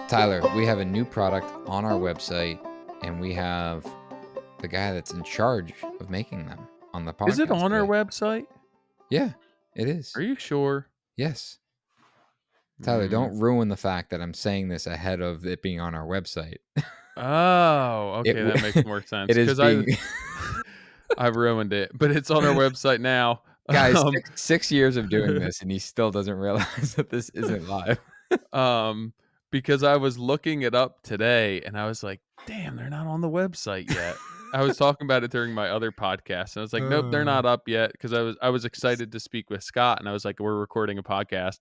Tyler, we have a new product on our website, and we have the guy that's in charge of making them on the podcast. Is it on our today. website? Yeah, it is. Are you sure? Yes. Tyler, don't ruin the fact that I'm saying this ahead of it being on our website. Oh, okay, that makes more sense. It is Because being... I've ruined it, but it's on our website now. Guys, 6 years of doing this, and he still doesn't realize that this isn't live. Because I was looking it up today, and I was like, "Damn, they're not on the website yet." I was talking about it during my other podcast, and I was like, "Nope, they're not up yet." Because I was excited to speak with Scott, and I was like, "We're recording a podcast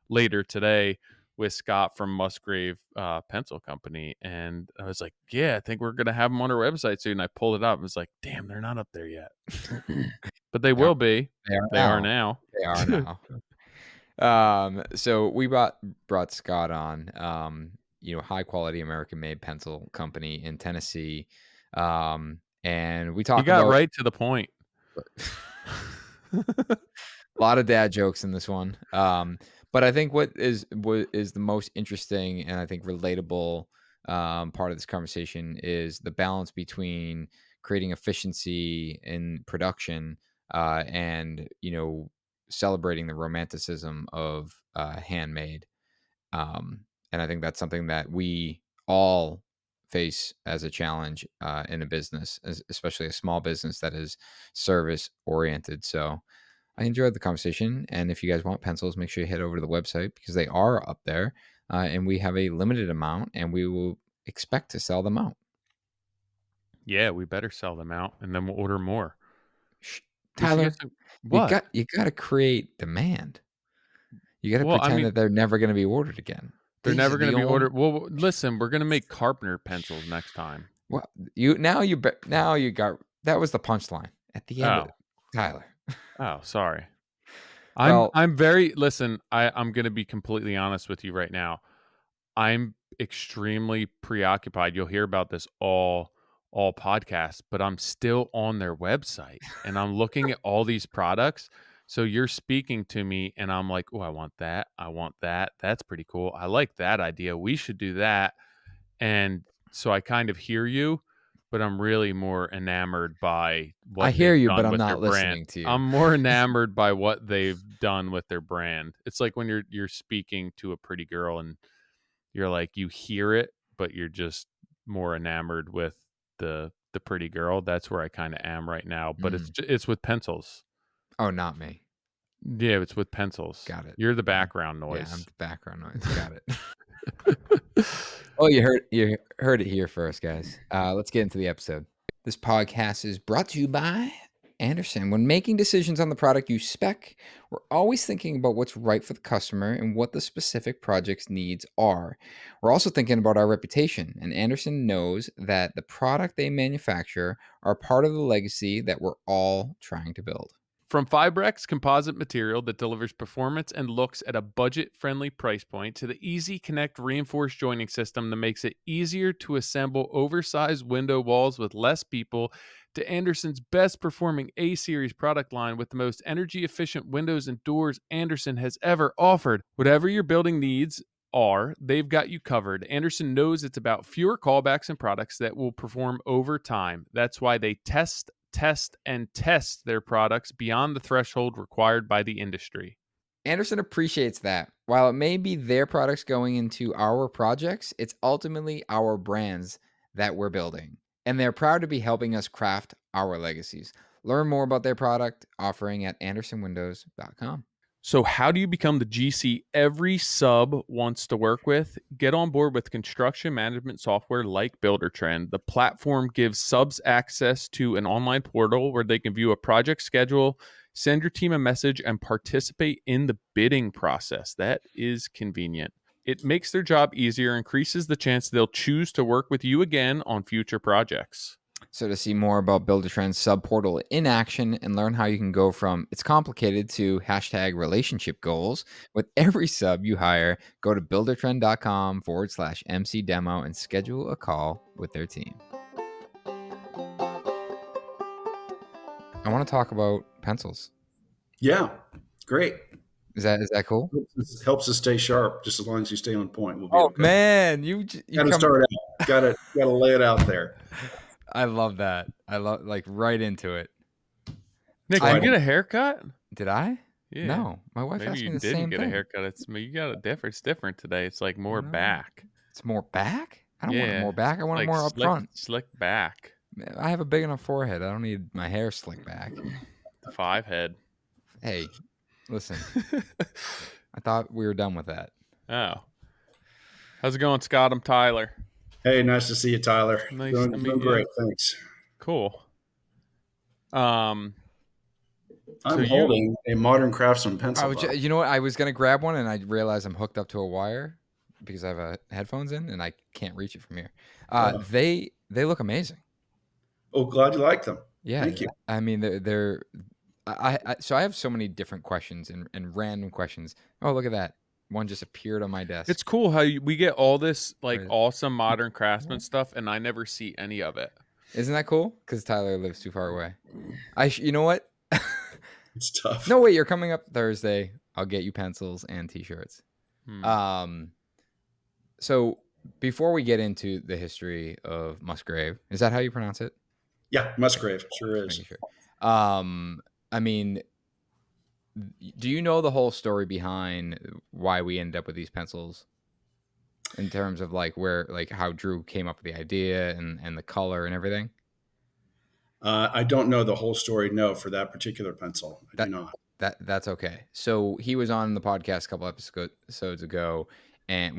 later today with Scott from Musgrave Pencil Company," and I was like, "Yeah, I think we're gonna have them on our website soon." I pulled it up, and was like, "Damn, they're not up there yet," but they will be. They are now. They are now. So we brought Scott on, high quality American made pencil company in Tennessee. And we talked He got about right to the point. a lot of dad jokes in this one. But I think what is the most interesting and I think relatable part of this conversation is the balance between creating efficiency in production and celebrating the romanticism of handmade. And I think that's something that we all face as a challenge in a business, especially a small business that is service oriented. So I enjoyed the conversation. And if you guys want pencils, make sure you head over to the website because they are up there. And we have a limited amount and we will expect to sell them out. Yeah, we better sell them out and then we'll order more. Tyler, what? you got to create demand. You got to pretend that they're never going to be ordered again. They're never going to be ordered. Well, listen, we're going to make carpenter pencils next time. Well, now you got that was the punchline at the end of it, Tyler. Oh, sorry. I'm very I'm going to be completely honest with you right now. I'm extremely preoccupied. You'll hear about this all podcasts, but I'm still on their website and I'm looking at all these products. So you're speaking to me and I'm like, oh, I want that. I want that. That's pretty cool. I like that idea. We should do that. And so I kind of hear you, but I'm really more enamored by what I hear you, but I'm with not their listening brand. to you. I'm more enamored by what they've done with their brand. It's like when you're speaking to a pretty girl and you're like, you hear it, but you're just more enamored with the pretty girl. That's where I kind of am right now. But it's with pencils. Oh, not me. Yeah, it's with pencils. Got it. You're the background noise. Yeah, I'm the background noise. Got it. Oh, you heard it here first, guys. Let's get into the episode. This podcast is brought to you by Andersen. When making decisions on the product you spec, we're always thinking about what's right for the customer and what the specific project's needs are. We're also thinking about our reputation, and Andersen knows that the product they manufacture are part of the legacy that we're all trying to build. From Fibrex composite material that delivers performance and looks at a budget-friendly price point to the Easy Connect reinforced joining system that makes it easier to assemble oversized window walls with less people, to Andersen's best performing A-series product line with the most energy efficient windows and doors Andersen has ever offered. Whatever your building needs are, they've got you covered. Andersen knows it's about fewer callbacks and products that will perform over time. That's why they test their products beyond the threshold required by the industry. Andersen appreciates that. While it may be their products going into our projects, it's ultimately our brands that we're building. And they're proud to be helping us craft our legacies. Learn more about their product offering at andersenwindows.com. So how do you become the GC every sub wants to work with? Get on board with construction management software like Buildertrend. The platform gives subs access to an online portal where they can view a project schedule, send your team a message, and participate in the bidding process. That is convenient. It makes their job easier, increases the chance they'll choose to work with you again on future projects. So to see more about Buildertrend's sub portal in action and learn how you can go from it's complicated to #relationship goals with every sub you hire, go to buildertrend.com/MC demo and schedule a call with their team. I want to talk about pencils. Yeah, great. Is that cool? Helps us stay sharp. Just as long as you stay on point, we'll be Oh okay. man, you Got to come. start out. Got to lay it out there. I love that. I love like right into it. Nick, So did I you get a haircut? Did I? Yeah. No, my wife Maybe asked you me the didn't same get a thing. haircut. You got a different. It's different today. It's like more No, back. it's more back. I don't want it more Yeah, back. I want it like more up front. slick back. I have a big enough forehead. I don't need my hair slicked back. The 5 head. Hey, listen. I thought we were done with that. Oh, how's it going, Scott? I'm Tyler. Hey, nice to see you, Tyler. Nice to Doing meet you. great. Thanks. Cool. So I'm you holding a Modern Craftsman pencil. You know what? I was gonna grab one, and I realized I'm hooked up to a wire because I have headphones in, and I can't reach it from here. They look amazing. Oh, glad you like them. Yeah, Thank you. I mean, they're so I have so many different questions and random questions. Oh, look at that! One just appeared on my desk. It's cool how we get all this like Right. awesome modern craftsman stuff, and I never see any of it. Isn't that cool? Because Tyler lives too far away. You know what? It's tough. No, wait, you're coming up Thursday. I'll get you pencils and T-shirts. Hmm. So before we get into the history of Musgrave, is that how you pronounce it? Yeah, Musgrave sure Just is. making sure. I mean, do you know the whole story behind why we ended up with these pencils? In terms of like how Drew came up with the idea and the color and everything? I don't know the whole story. No, for that particular pencil, I do That not. that's okay. So he was on the podcast a couple episodes ago, and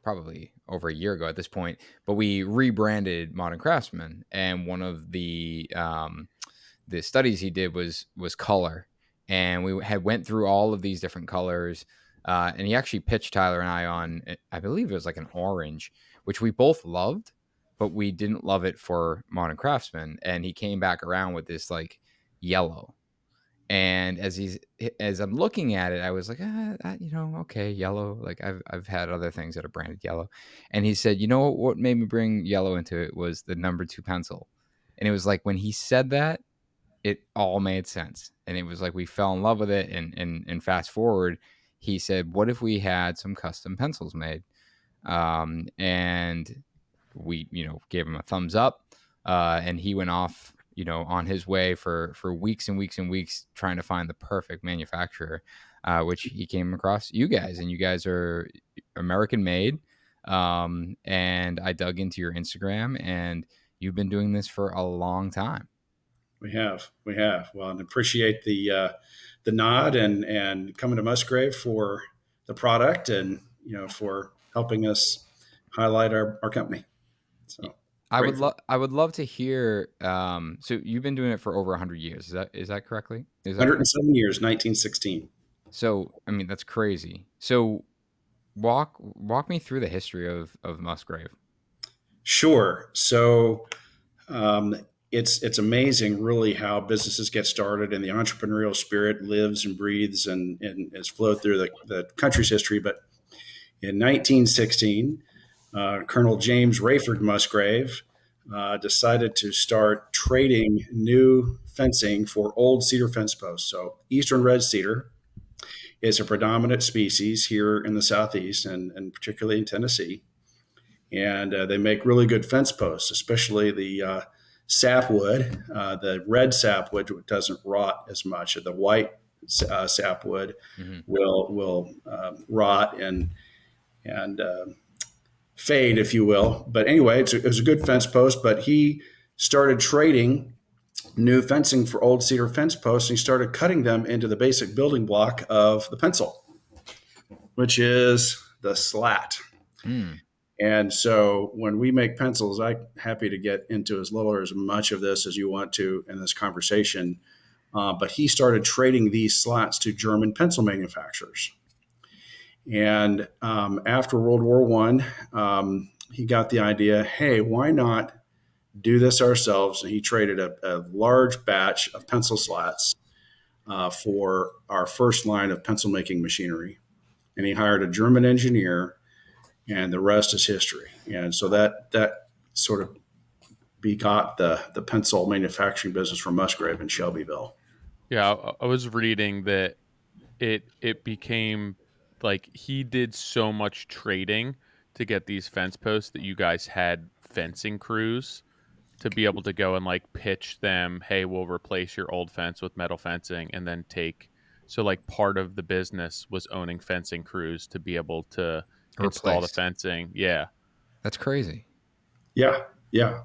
probably over a year ago at this point, but we rebranded Modern Craftsman, and one of the studies he did was color, and we had went through all of these different colors, and he actually pitched Tyler and I on, I believe it was like an orange, which we both loved, but we didn't love it for Modern Craftsman, and he came back around with this like yellow. And as I'm looking at it, I was like, okay, yellow. Like I've had other things that are branded yellow. And he said, you know what made me bring yellow into it was the number 2 pencil. And it was like when he said that, it all made sense. And it was like we fell in love with it. And fast forward, he said, what if we had some custom pencils made? And we, gave him a thumbs up. And he went off, on his way for weeks and weeks and weeks trying to find the perfect manufacturer, which he came across you guys, and you guys are American made. And I dug into your Instagram, and you've been doing this for a long time. We have. Well, and appreciate the nod and coming to Musgrave for the product and for helping us highlight our company. So grateful. I would love to hear. So you've been doing it for over 100 years. Is that correctly? Is that correct? 107 years, 1916. So I mean that's crazy. So walk me through the history of Musgrave. Sure. So it's amazing, really, how businesses get started and the entrepreneurial spirit lives and breathes and has flowed through the country's history. But in 1916, Colonel James Rayford Musgrave decided to start trading new fencing for old cedar fence posts. So eastern red cedar is a predominant species here in the Southeast and particularly in Tennessee. And they make really good fence posts, especially the sapwood. The red sapwood doesn't rot as much. The white sapwood will rot and fade, if you will. But anyway, it was a good fence post. But he started trading new fencing for old cedar fence posts, and he started cutting them into the basic building block of the pencil, which is the slat. And so when we make pencils, I'm happy to get into as little or as much of this as you want to in this conversation. But he started trading these slats to German pencil manufacturers. And after World War I, he got the idea, hey, why not do this ourselves? And he traded a large batch of pencil slats for our first line of pencil making machinery. And he hired a German engineer, and the rest is history. And so that sort of begot the pencil manufacturing business from Musgrave in Shelbyville. Yeah, I was reading that it became like he did so much trading to get these fence posts that you guys had fencing crews to be able to go and like pitch them, hey, we'll replace your old fence with metal fencing, and then take, so like part of the business was owning fencing crews to be able to install the Replaced. fencing. Yeah. That's crazy. Yeah, yeah.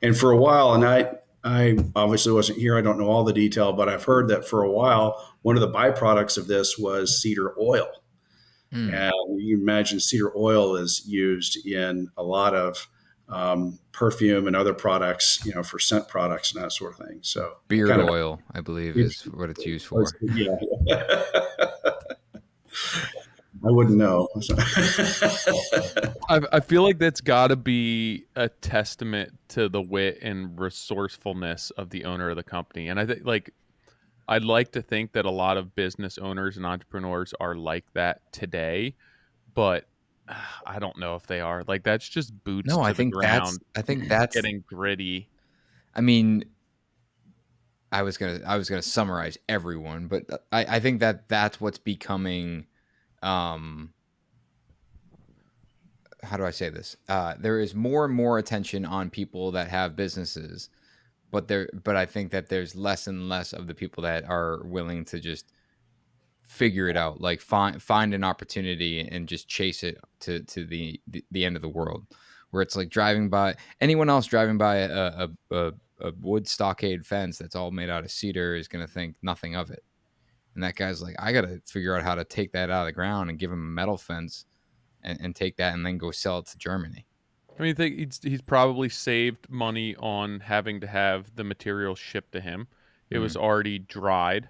And for a while, and I obviously wasn't here. I don't know all the detail, but I've heard that for a while, one of the byproducts of this was cedar oil. Hmm. And you imagine cedar oil is used in a lot of perfume and other products, for scent products and that sort of thing. So I Beard kind of, oil, I believe, is what it's used for. yeah, I wouldn't know. I feel like that's got to be a testament to the wit and resourcefulness of the owner of the company. And I think, like, I'd like to think that a lot of business owners and entrepreneurs are like that today, but I don't know if they are. Like, that's just boots No, to the ground, I think that's getting gritty. I mean, I was gonna summarize everyone, but I think that that's what's becoming. Um, how do I say this? There is more and more attention on people that have businesses, but I think that there's less and less of the people that are willing to just figure it out, like find an opportunity and just chase it to the end of the world, where it's like driving by anyone else driving by a wood stockade fence that's all made out of cedar is going to think nothing of it. And that guy's like, I got to figure out how to take that out of the ground and give him a metal fence and take that and then go sell it to Germany. I mean, I think he's probably saved money on having to have the material shipped to him. It was Mm. already dried,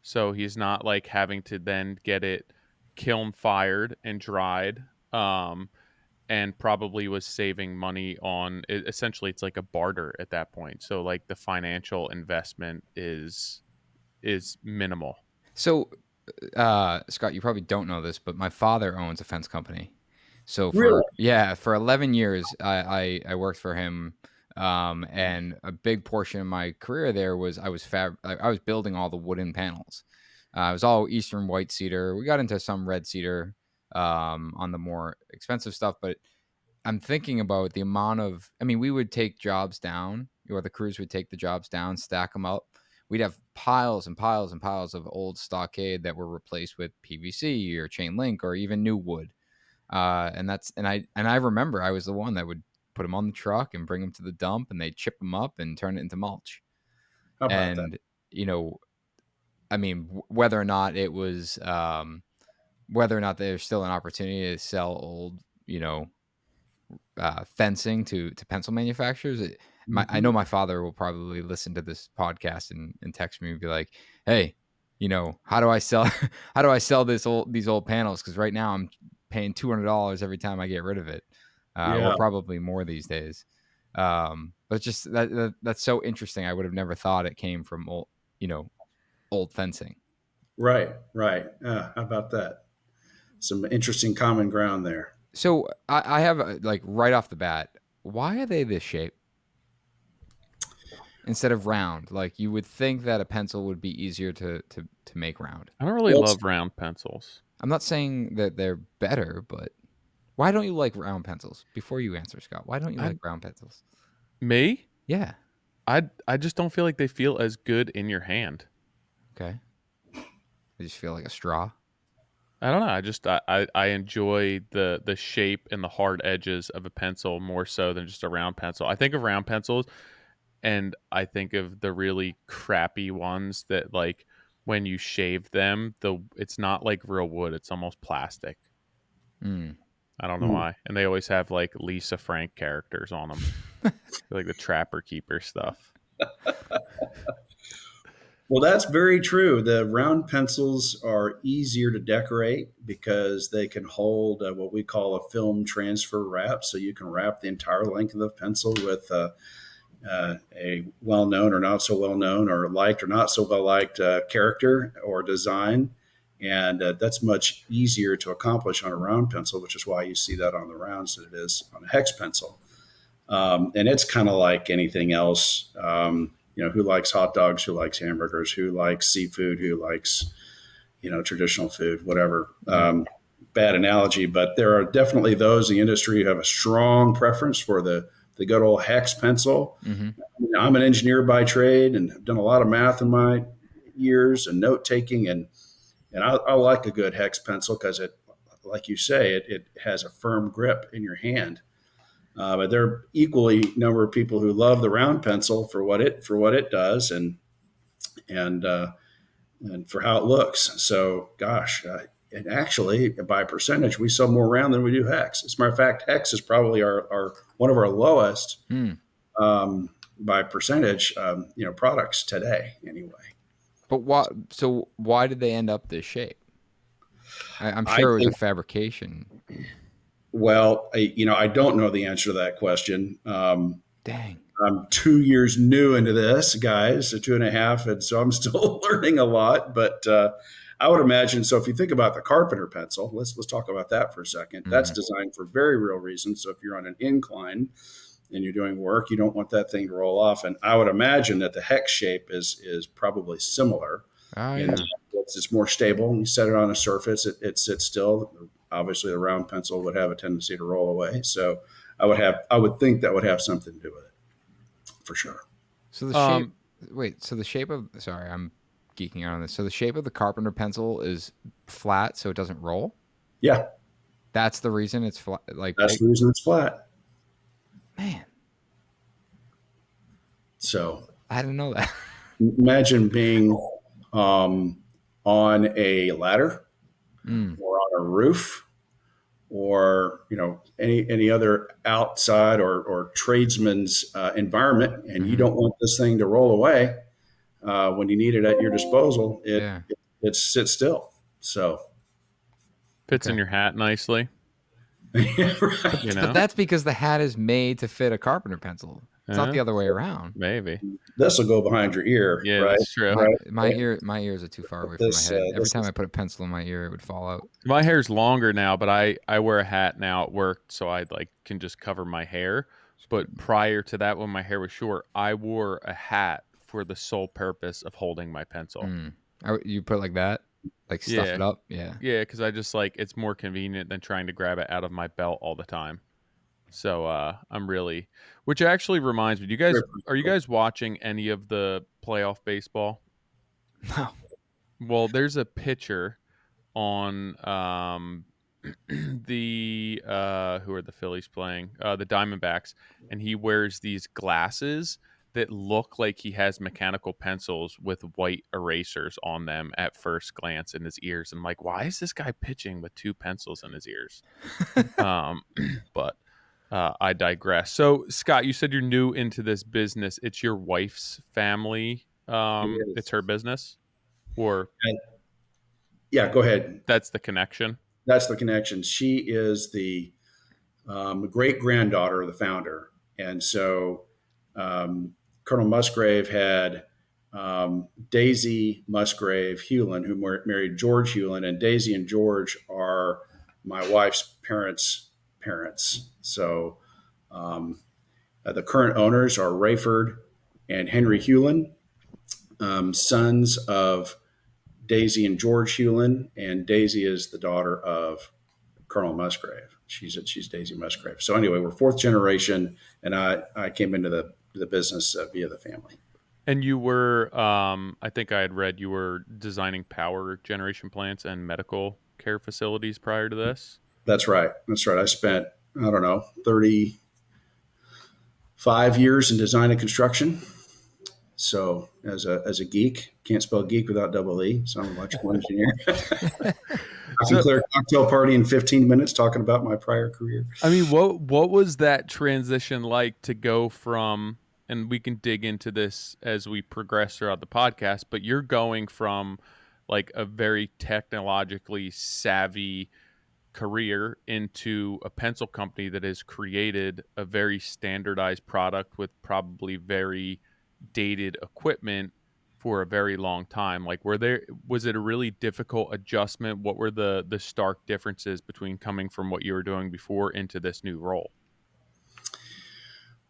so he's not like having to then get it kiln fired and dried. And probably was saving money on it. Essentially, it's like a barter at that point. So like the financial investment is minimal. So, Scott, you probably don't know this, but my father owns a fence company. So Really? for 11 years, I worked for him, and a big portion of my career there was I was building all the wooden panels. It was all Eastern white cedar. We got into some red cedar on the more expensive stuff, but I'm thinking about the amount of, I mean, we would take jobs down, or the crews would take the jobs down, stack them up. We'd have piles and piles and piles of old stockade that were replaced with PVC or chain link or even new wood. And I remember I was the one that would put them on the truck and bring them to the dump, and they'd chip them up and turn it into mulch. How about that? And, you know, I mean, whether or not it was, whether or not there's still an opportunity to sell old, fencing to pencil manufacturers. I Mhm. know my father will probably listen to this podcast and text me and be like, "Hey, how do I sell how do I sell these old panels? Because right now I'm paying $200 every time I get rid of it, or Yeah. probably more these days." But it's just that's so interesting. I would have never thought it came from old fencing. Right. Right. How about that? Some interesting common ground there. So I have like right off the bat, why are they this shape instead of round? Like you would think that a pencil would be easier to make round. I don't really Well, it's love round pencils. I'm not saying that they're better, but why don't you like round pencils? Before you answer, Scott, why don't you I like round pencils? Me? Yeah. I just don't feel like they feel as good in your hand. Okay. I just feel like a straw. I don't know. I enjoy the shape and the hard edges of a pencil more so than just a round pencil. I think of round pencils and I think of the really crappy ones that like when you shave them, it's not like real wood, it's almost plastic. Mm. I don't know why. And they always have like Lisa Frank characters on them. Like the Trapper Keeper stuff. Well, that's very true. The round pencils are easier to decorate because they can hold what we call a film transfer wrap. So you can wrap the entire length of the pencil with a well known or not so well known or liked or not so well liked character or design. And that's much easier to accomplish on a round pencil, which is why you see that on the rounds than it is on a hex pencil. And it's kind of like anything else. Who likes hot dogs, who likes hamburgers, who likes seafood, who likes, traditional food, whatever. Bad analogy, but there are definitely those in the industry who have a strong preference for the good old hex pencil. I'm an engineer by trade and have done a lot of math in my years and note taking, and I like a good hex pencil because it, like you say, it has a firm grip in your hand. But there are equally number of people who love the round pencil for what it does, and for how it looks. So, gosh, and actually, by percentage, we sell more round than we do hex. As a matter of fact, hex is probably our one of our lowest by percentage, products today. Anyway, But why? So why did they end up this shape? I'm I sure it was a think. fabrication. Well, I don't know the answer to that question. Dang. I'm 2 years new into this, guys, 2.5, and so I'm still learning a lot. But I would imagine. So if you think about the carpenter pencil, let's talk about that for a second. That's designed for very real reasons. So if you're on an incline and you're doing work, you don't want that thing to roll off. And I would imagine that the hex shape is probably similar. Oh In yeah. that it's more stable. You set it on a surface, it sits still. Obviously, the round pencil would have a tendency to roll away. So I would think that would have something to do with it. For sure. So the shape. Wait. So the shape of. Sorry, I'm geeking out on this. So the shape of the carpenter pencil is flat, so it doesn't roll. Yeah, That's the reason it's flat. Like, that's the reason it's flat. man, So I didn't know that. imagine being on a ladder or on a roof or any other outside or tradesman's environment, and you don't want this thing to roll away when you need it at your disposal. Yeah. It sits still. So Fits in your hat nicely. right. But that's because the hat is made to fit a carpenter pencil. It's not the other way around. Maybe. This will go behind your ear. Yeah, right? that's true. My ears are too far away from my head. Every time I put a pencil in my ear, it would fall out. My hair's longer now, but I wear a hat now at work, so I can just cover my hair. But prior to that, when my hair was short, I wore a hat for the sole purpose of holding my pencil. You put like that, like stuff it up. Yeah. Yeah, because I just it's more convenient than trying to grab it out of my belt all the time. So I'm really, which actually reminds me, are you guys watching any of the playoff baseball? No. Well, there's a pitcher on the who are the Phillies playing? The Diamondbacks, and he wears these glasses that look like he has mechanical pencils with white erasers on them at first glance in his ears. And I'm like, why is this guy pitching with two pencils in his ears? But I digress. So, Scott, you said you're new into this business. It's your wife's family. It's her business, or yeah, go ahead. That's the connection. That's the connection. She is the great granddaughter of the founder, and so Colonel Musgrave had Daisy Musgrave Hewlin, who married George Hewlin, and Daisy and George are my wife's parents' parents. So the current owners are Rayford and Henry Hewlin, sons of Daisy and George Hewlin, and Daisy is the daughter of Colonel Musgrave. She's Daisy Musgrave. So anyway, we're fourth generation, and I came into the business via the family. And you were, I think I had read you were designing power generation plants and medical care facilities prior to this. That's right. I spent, 35 years in design and construction. So as a geek, can't spell geek without double E. So I'm an electrical engineer. I can clear a cocktail party in 15 minutes talking about my prior career. I mean, what was that transition like to go from, and we can dig into this as we progress throughout the podcast, but you're going from like a very technologically savvy career into a pencil company that has created a very standardized product with probably very dated equipment for a very long time. Like, was it a really difficult adjustment? What were the stark differences between coming from what you were doing before into this new role?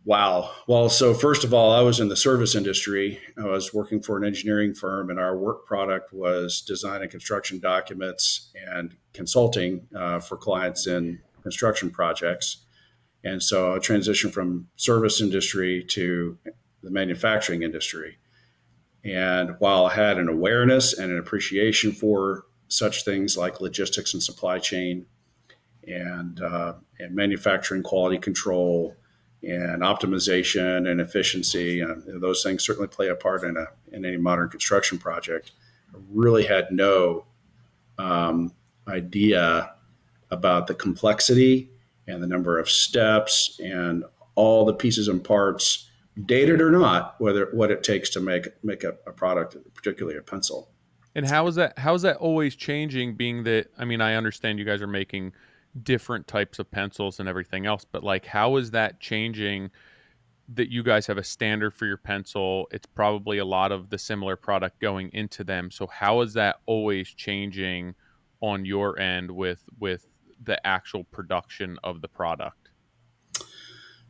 Wow. Well, so first of all, I was in the service industry. I was working for an engineering firm, and our work product was design and construction documents and consulting for clients in construction projects. And so I transitioned from service industry to the manufacturing industry. And while I had an awareness and an appreciation for such things like logistics and supply chain and manufacturing quality control and optimization and efficiency, those things certainly play a part in any modern construction project. I really had no idea about the complexity and the number of steps and all the pieces and parts, dated or not, whether what it takes to make a product, particularly a pencil. And how is that always changing, being that, I mean, I understand you guys are making different types of pencils and everything else, but like, how is that changing, that you guys have a standard for your pencil? It's probably a lot of the similar product going into them. So how is that always changing on your end with the actual production of the product?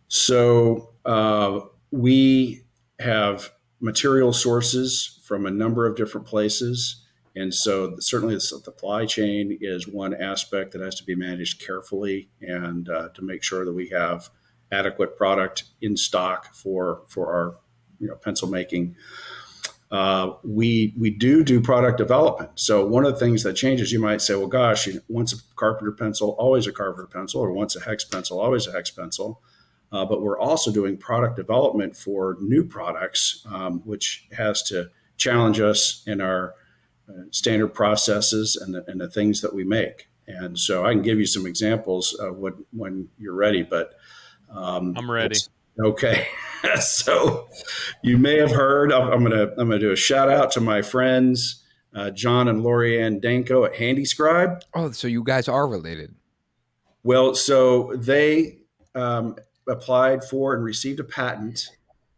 So we have material sources from a number of different places. And so certainly the supply chain is one aspect that has to be managed carefully and to make sure that we have adequate product in stock for our pencil making. We do product development. So one of the things that changes, you might say, well, gosh, once a carpenter pencil, always a carpenter pencil, or once a hex pencil, always a hex pencil. But we're also doing product development for new products, which has to challenge us in our standard processes and the things that we make. And so I can give you some examples when you're ready, but I'm ready. Okay. So you may have heard, I'm gonna do a shout out to my friends, John and Lorianne Danko at HandyScribe. Oh, so you guys are related. Well, so they applied for and received a patent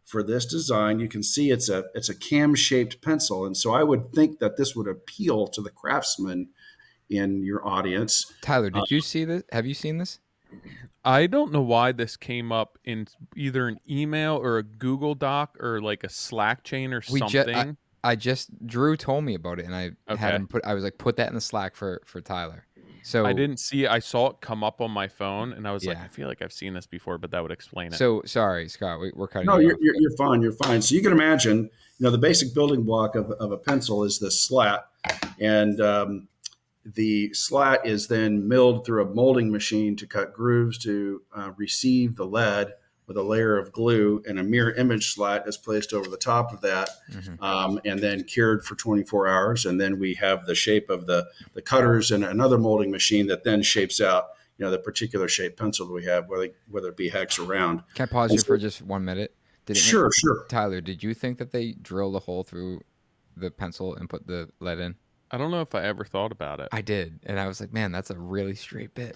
for this design. You can see it's a cam-shaped pencil, and so I would think that this would appeal to the craftsman in your audience. Tyler, did you see this? Have you seen this? I don't know why this came up in either an email or a Google Doc or like a Slack chain or something. I just Drew told me about it, and I had him I was like, put that in the Slack for Tyler. So I didn't see it. I saw it come up on my phone, and I was like, Yeah. I feel like I've seen this before, but that would explain it. So sorry, Scott, we're cutting No, you off. you're fine. You're fine. So you can imagine, the basic building block of a pencil is the slat, and the slat is then milled through a molding machine to cut grooves to receive the lead with a layer of glue, and a mirror image slat is placed over the top of that, and then cured for 24 hours. And then we have the shape of the cutters and another molding machine that then shapes out, the particular shape pencil that we have, whether it be hex or round. Can I pause you for just 1 minute? Sure. Tyler, did you think that they drilled a hole through the pencil and put the lead in? I don't know if I ever thought about it. I did, and I was like, man, that's a really straight bit.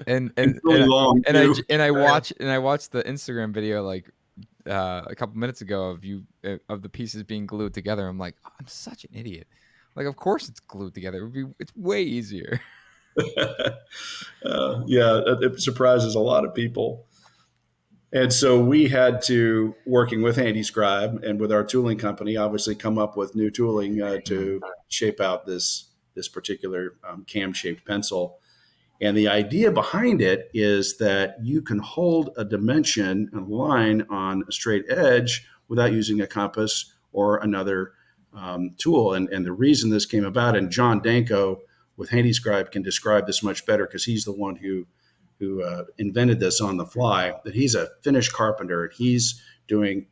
and really long, I watched the Instagram video like a couple minutes ago of you of the pieces being glued together. I'm like, oh, I'm such an idiot. Like, of course it's glued together. It's way easier. Yeah, it surprises a lot of people. And so we had to, working with HandyScribe and with our tooling company, obviously come up with new tooling to shape out this particular cam-shaped pencil. And the idea behind it is that you can hold a dimension and line on a straight edge without using a compass or another tool. And the reason this came about, and John Danko with HandyScribe can describe this much better because he's the one who invented this on the fly, that he's a Finnish carpenter and he's doing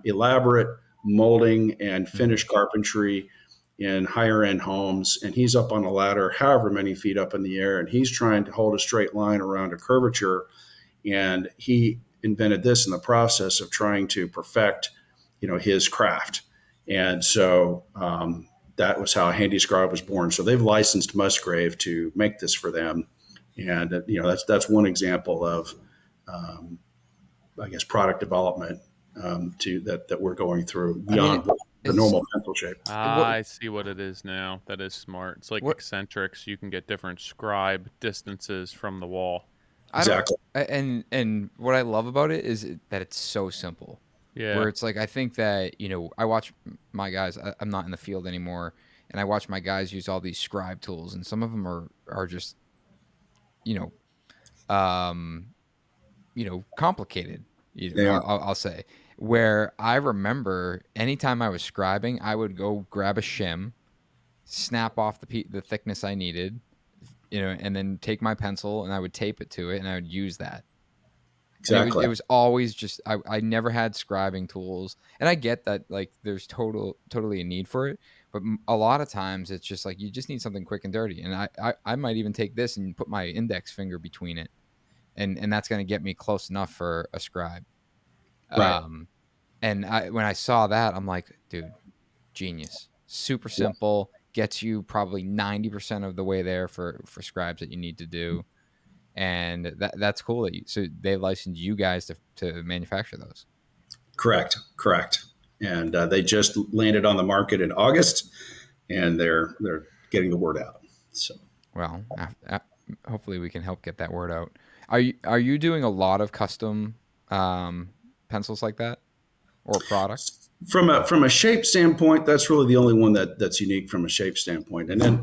elaborate molding and finish carpentry in higher end homes. And he's up on a ladder, however many feet up in the air, and he's trying to hold a straight line around a curvature. And he invented this in the process of trying to perfect, his craft. And so that was how HandyScribe was born. So they've licensed Musgrave to make this for them. And that's one example of, I guess, product development that we're going through beyond the normal pencil shape. I see what it is now. That is smart. It's like eccentrics. You can get different scribe distances from the wall. I don't Exactly. and what I love about it is that it's so simple. Where Yeah. it's like I think that, I watch my guys, I'm not in the field anymore, and I watch my guys use all these scribe tools, and some of them are just, you know, complicated. They are. I'll say, where I remember anytime I was scribing, I would go grab a shim, snap off the thickness I needed, and then take my pencil and I would tape it to it and I would use that. And it was Exactly. it was always just I never had scribing tools, and I get that like there's totally a need for it, but a lot of times it's just like you just need something quick and dirty, and I might even take this and put my index finger between it, and that's gonna get me close enough for a scribe. Right. Um, and when I saw that, I'm like, dude, genius, super Yeah. simple, gets you probably 90% of the way there for scribes that you need to do. And that's cool that they licensed you guys to manufacture those. Correct. Correct. And they just landed on the market in August, and they're getting the word out. So Well, hopefully we can help get that word out. Are you doing a lot of custom pencils like that or product? from a shape standpoint, that's really the only one that's unique from a shape standpoint. And then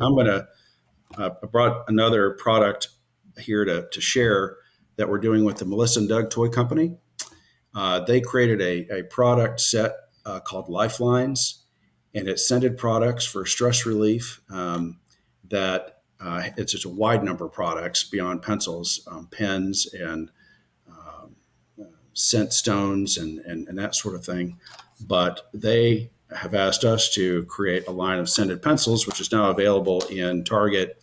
I brought another product here to share that we're doing with the Melissa and Doug Toy Company. They created a product set called Lifelines, and it's scented products for stress relief. That it's just a wide number of products beyond pencils, pens, and scent stones, and that sort of thing. But they have asked us to create a line of scented pencils, which is now available in Target.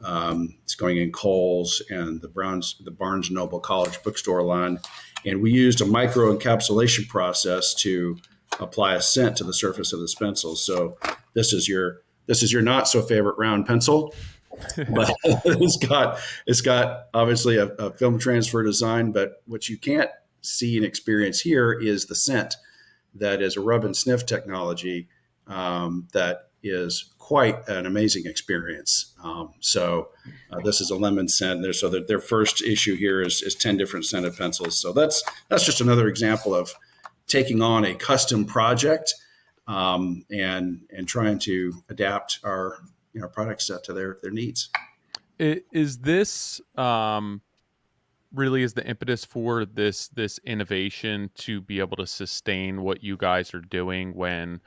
It's going in Kohl's and the Barnes and Noble College Bookstore line. And we used a micro encapsulation process to apply a scent to the surface of this pencil. So this is your not so favorite round pencil, but it's got obviously a film transfer design. But what you can't see and experience here is the scent that is a rub and sniff technology that is quite an amazing experience. This is a lemon scent. So that their first issue here is 10 different scented pencils. So that's just another example of taking on a custom project and trying to adapt our product set to their needs. Is this really is the impetus for this innovation to be able to sustain what you guys are doing when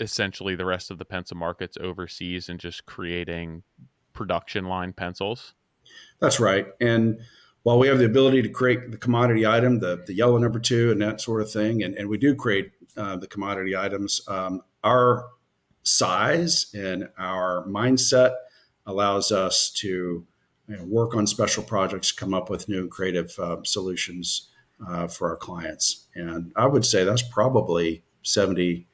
essentially the rest of the pencil market's overseas and just creating production line pencils? That's right. And while we have the ability to create the commodity item, the yellow number two and that sort of thing, and we do create the commodity items, our size and our mindset allows us to work on special projects, come up with new and creative solutions for our clients. And I would say that's probably 70,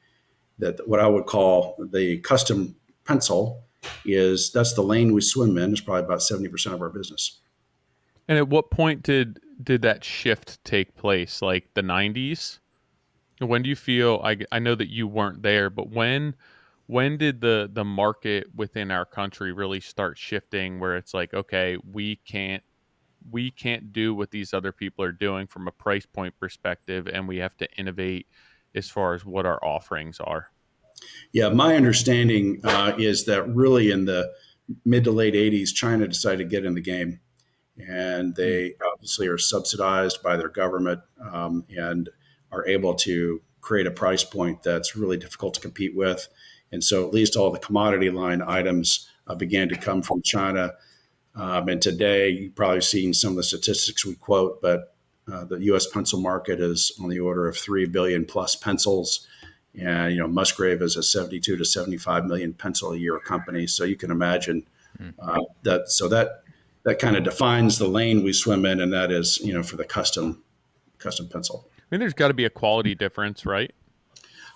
that what I would call the custom pencil that's the lane we swim in, is probably about 70% of our business. And at what point did that shift take place? Like the 90s? When do you feel, I know that you weren't there, but when did the market within our country really start shifting where it's like, okay, we can't do what these other people are doing from a price point perspective, and we have to innovate as far as what our offerings are? Yeah, my understanding is that really in the mid to late 80s, China decided to get in the game. And they obviously are subsidized by their government and are able to create a price point that's really difficult to compete with. And so at least all the commodity line items began to come from China. And today, you've probably seen some of the statistics we quote, but the U.S. pencil market is on the order of 3 billion plus pencils. And, Musgrave is a 72 to 75 million pencil a year company. So you can imagine that kind of defines the lane we swim in. And that is, for the custom pencil. I mean, there's got to be a quality difference, right?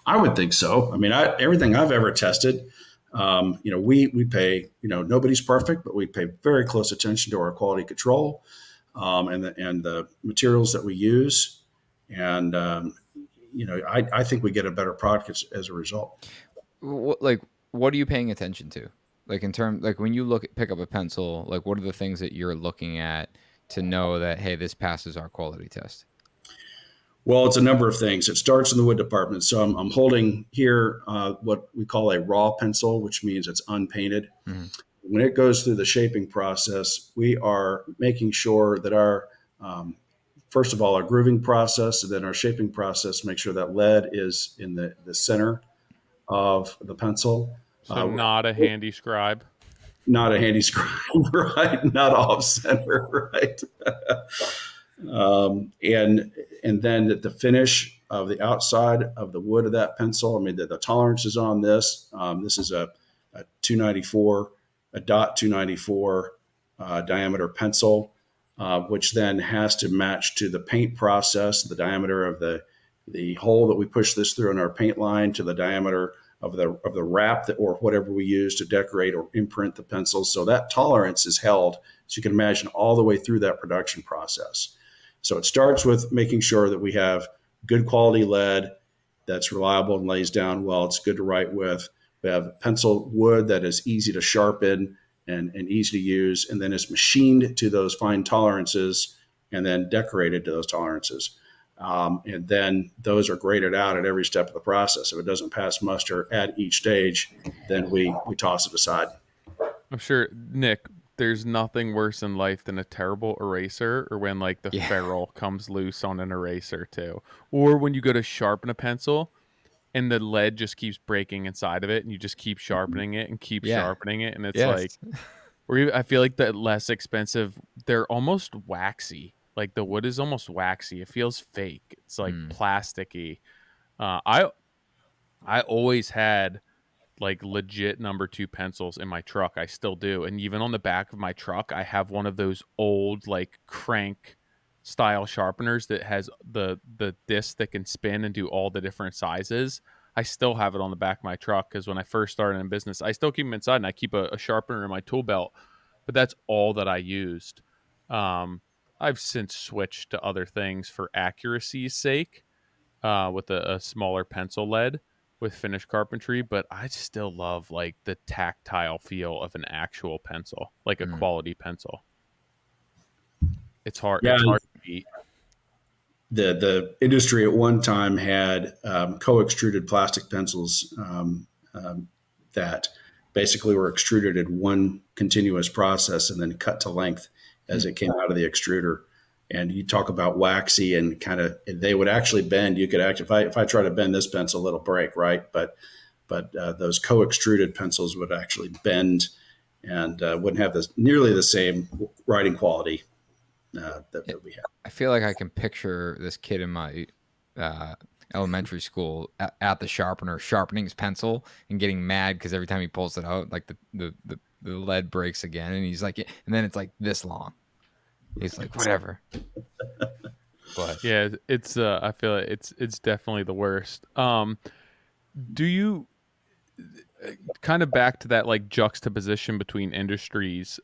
I would think so. I mean, everything I've ever tested, we pay, nobody's perfect, but we pay very close attention to our quality control and the materials that we use. And, I think we get a better product as a result. What are you paying attention to? Like in terms, like when you pick up a pencil, like what are the things that you're looking at to know that, hey, this passes our quality test? Well, it's a number of things. It starts in the wood department. So I'm holding here what we call a raw pencil, which means it's unpainted. Mm-hmm. When it goes through the shaping process, we are making sure that first of all, our grooving process, and then our shaping process, make sure that lead is in the center of the pencil. So not a handy scribe. Not a handy scribe, right? Not off center, right? And then the finish of the outside of the wood of that pencil. I mean, the tolerances on this. This is a 294, a dot 294 diameter pencil, which then has to match to the paint process, the diameter of the hole that we push this through in our paint line, to the diameter of the wrap or whatever we use to decorate or imprint the pencil. So that tolerance is held, so you can imagine, all the way through that production process. So it starts with making sure that we have good quality lead that's reliable and lays down well. It's good to write with. We have pencil wood that is easy to sharpen and easy to use, and then it's machined to those fine tolerances and then decorated to those tolerances. And then those are graded out at every step of the process. If it doesn't pass muster at each stage, then we toss it aside. I'm sure, Nick, there's nothing worse in life than a terrible eraser, or when like the ferrule comes loose on an eraser too. Or when you go to sharpen a pencil and the lead just keeps breaking inside of it, and you just keep sharpening it and keep sharpening it. And it's like, or even, I feel like the less expensive, they're almost waxy. Like the wood is almost waxy. It feels fake. It's like plasticky. I always had like legit number 2 pencils in my truck. I still do. And even on the back of my truck, I have one of those old like crank style sharpeners that has the disc that can spin and do all the different sizes. I still have it on the back of my truck because when I first started in business, I still keep them inside, and I keep a sharpener in my tool belt, but that's all that I used. I've since switched to other things for accuracy's sake, with a smaller pencil lead with finished carpentry, but I still love like the tactile feel of an actual pencil, like a quality pencil. It's hard. Yeah, it's hard to beat. The industry at one time had co-extruded plastic pencils that basically were extruded in one continuous process and then cut to length as it came out of the extruder. And you talk about waxy and kind of, they would actually bend. You could actually, if I try to bend this pencil, it'll break, right? But those co-extruded pencils would actually bend and wouldn't have nearly the same writing quality that we have. I feel like I can picture this kid in my elementary school at the sharpener sharpening his pencil and getting mad because every time he pulls it out, like the lead breaks again, and he's like, and then it's like this long. He's like, whatever. But yeah, it's I feel like it's definitely the worst. Do you kind of back to that like juxtaposition between industries?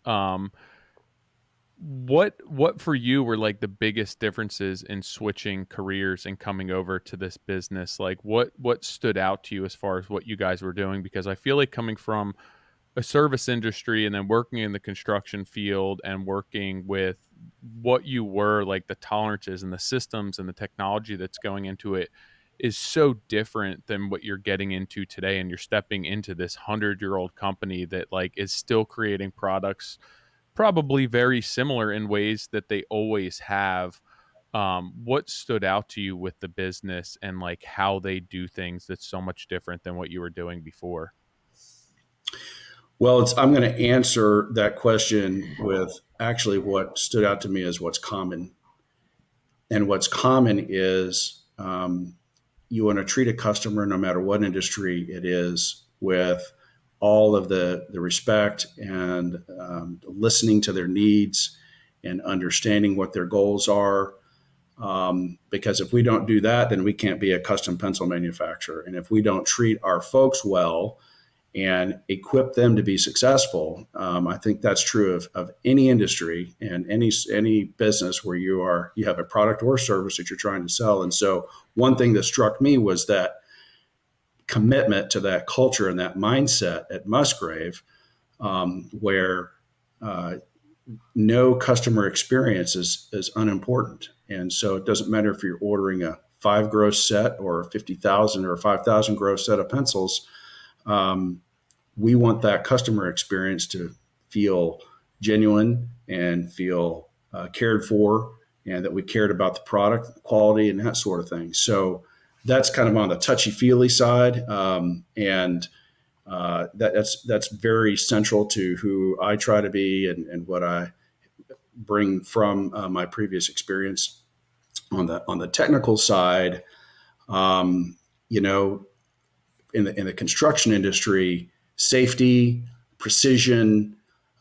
What for you were like the biggest differences in switching careers and coming over to this business? Like what stood out to you as far as what you guys were doing? Because I feel like coming from a service industry and then working in the construction field and working with what you were, like the tolerances and the systems and the technology that's going into it is so different than what you're getting into today. And you're stepping into this 100-year-old company that like is still creating products probably very similar in ways that they always have. What stood out to you with the business and like how they do things that's so much different than what you were doing before? Well, I'm going to answer that question with actually what stood out to me as what's common. And what's common is you want to treat a customer, no matter what industry it is, with all of the respect and listening to their needs and understanding what their goals are. Because if we don't do that, then we can't be a custom pencil manufacturer. And if we don't treat our folks well and equip them to be successful, I think that's true of any industry and any business where you have a product or service that you're trying to sell. And so one thing that struck me was that commitment to that culture and that mindset at Musgrave, where no customer experience is unimportant. And so it doesn't matter if you're ordering a 5 gross set or a 50,000 or a 5,000 gross set of pencils. Um, we want that customer experience to feel genuine and feel cared for, and that we cared about the product quality and that sort of thing. So that's kind of on the touchy feely side. And that's very central to who I try to be, and what I bring from my previous experience. On the technical side, um, you know, in the construction industry, safety, precision,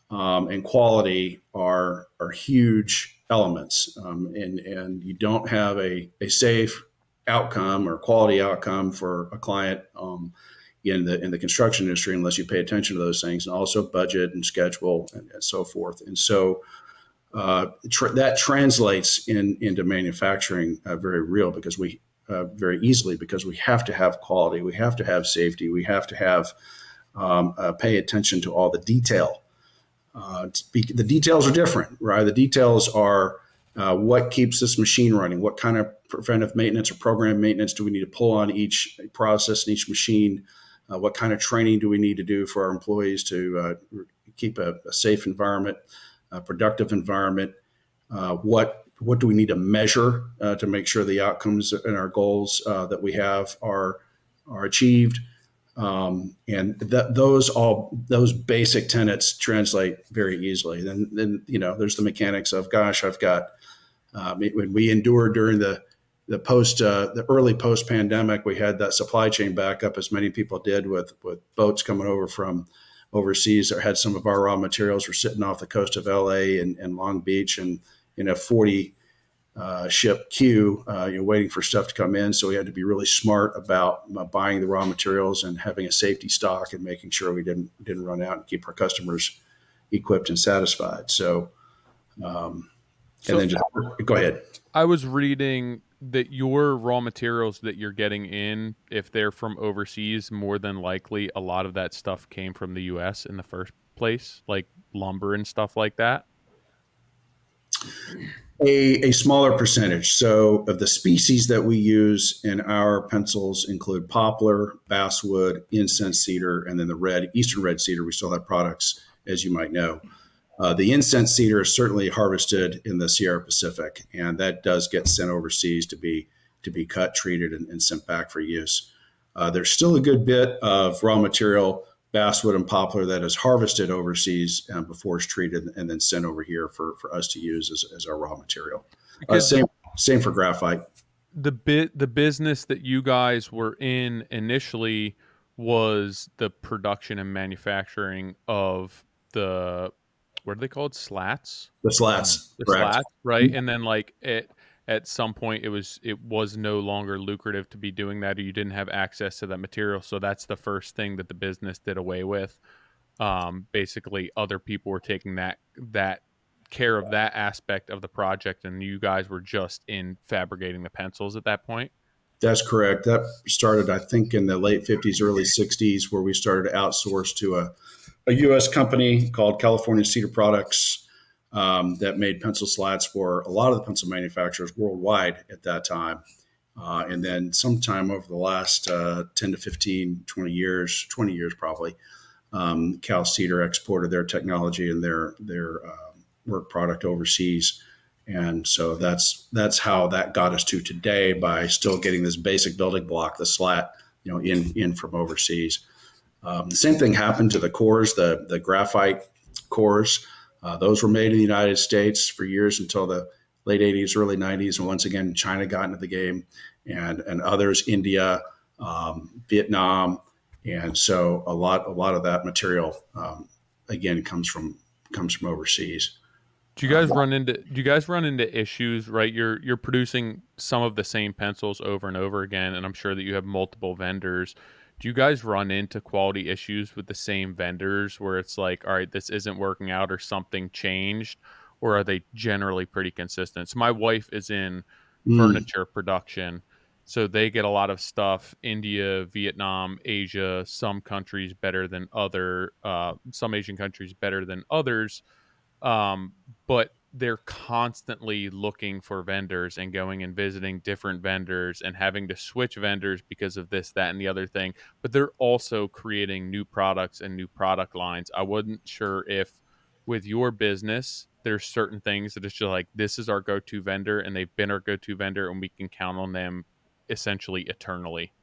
and quality are huge elements, and you don't have a safe outcome or quality outcome for a client, in the construction industry, unless you pay attention to those things, and also budget and schedule and so forth. And so that translates into manufacturing very real, because we very easily, because we have to have quality, we have to have safety, we have to have pay attention to all the detail. The details are different, right? The details are what keeps this machine running, what kind of preventive maintenance or program maintenance do we need to pull on each process and each machine, what kind of training do we need to do for our employees to keep a safe environment, a productive environment, what do we need to measure to make sure the outcomes and our goals that we have are achieved. And those basic tenets translate very easily. Then there's the mechanics of, gosh, I've got when we endured during the early post pandemic, we had that supply chain backup, as many people did, with boats coming over from overseas, or had some of our raw materials were sitting off the coast of LA and Long Beach, and in a 40 ship queue, waiting for stuff to come in. So we had to be really smart about buying the raw materials and having a safety stock, and making sure we didn't run out, and keep our customers equipped and satisfied. So, and then just go ahead. I was reading that your raw materials that you're getting in, if they're from overseas, more than likely a lot of that stuff came from the US in the first place, like lumber and stuff like that. A smaller percentage. So of the species that we use in our pencils include poplar, basswood, incense cedar, and then the eastern red cedar. We still have products, as you might know. The incense cedar is certainly harvested in the Sierra Pacific, and that does get sent overseas to be cut, treated, and sent back for use. There's still a good bit of raw material, basswood and poplar, that is harvested overseas before it's treated and then sent over here for us to use as our raw material. Same for graphite. The business that you guys were in initially was the production and manufacturing of the, what are they called? Slats? The slats. The Correct. slats, right? And then at some point it was no longer lucrative to be doing that, or you didn't have access to that material. So that's the first thing that the business did away with. Basically other people were taking that care of that aspect of the project, and you guys were just in fabricating the pencils at that point. That's correct. That started, I think, in the late 50s, early 60s, where we started to outsource to a U.S. company called California Cedar Products, that made pencil slats for a lot of the pencil manufacturers worldwide at that time. And then sometime over the last 10 to 15, 20 years probably, Cal Cedar exported their technology and their work product overseas. And so that's how that got us to today, by still getting this basic building block, the slat, in from overseas. The same thing happened to the cores, the graphite cores. Those were made in the United States for years until the late 80s, early 90s. And once again, China got into the game, and others, India, Vietnam. And so a lot of that material, again, comes from overseas. Do you guys run into issues, right? You're producing some of the same pencils over and over again, and I'm sure that you have multiple vendors. Do you guys run into quality issues with the same vendors, where it's like, all right, this isn't working out, or something changed, or are they generally pretty consistent? So my wife is in furniture production, so they get a lot of stuff, India, Vietnam, Asia, some countries better than some Asian countries better than others. But they're constantly looking for vendors and going and visiting different vendors and having to switch vendors because of this, that, and the other thing. But they're also creating new products and new product lines. I wasn't sure if with your business, there's certain things that it's just like, this is our go-to vendor and they've been our go-to vendor and we can count on them essentially eternally.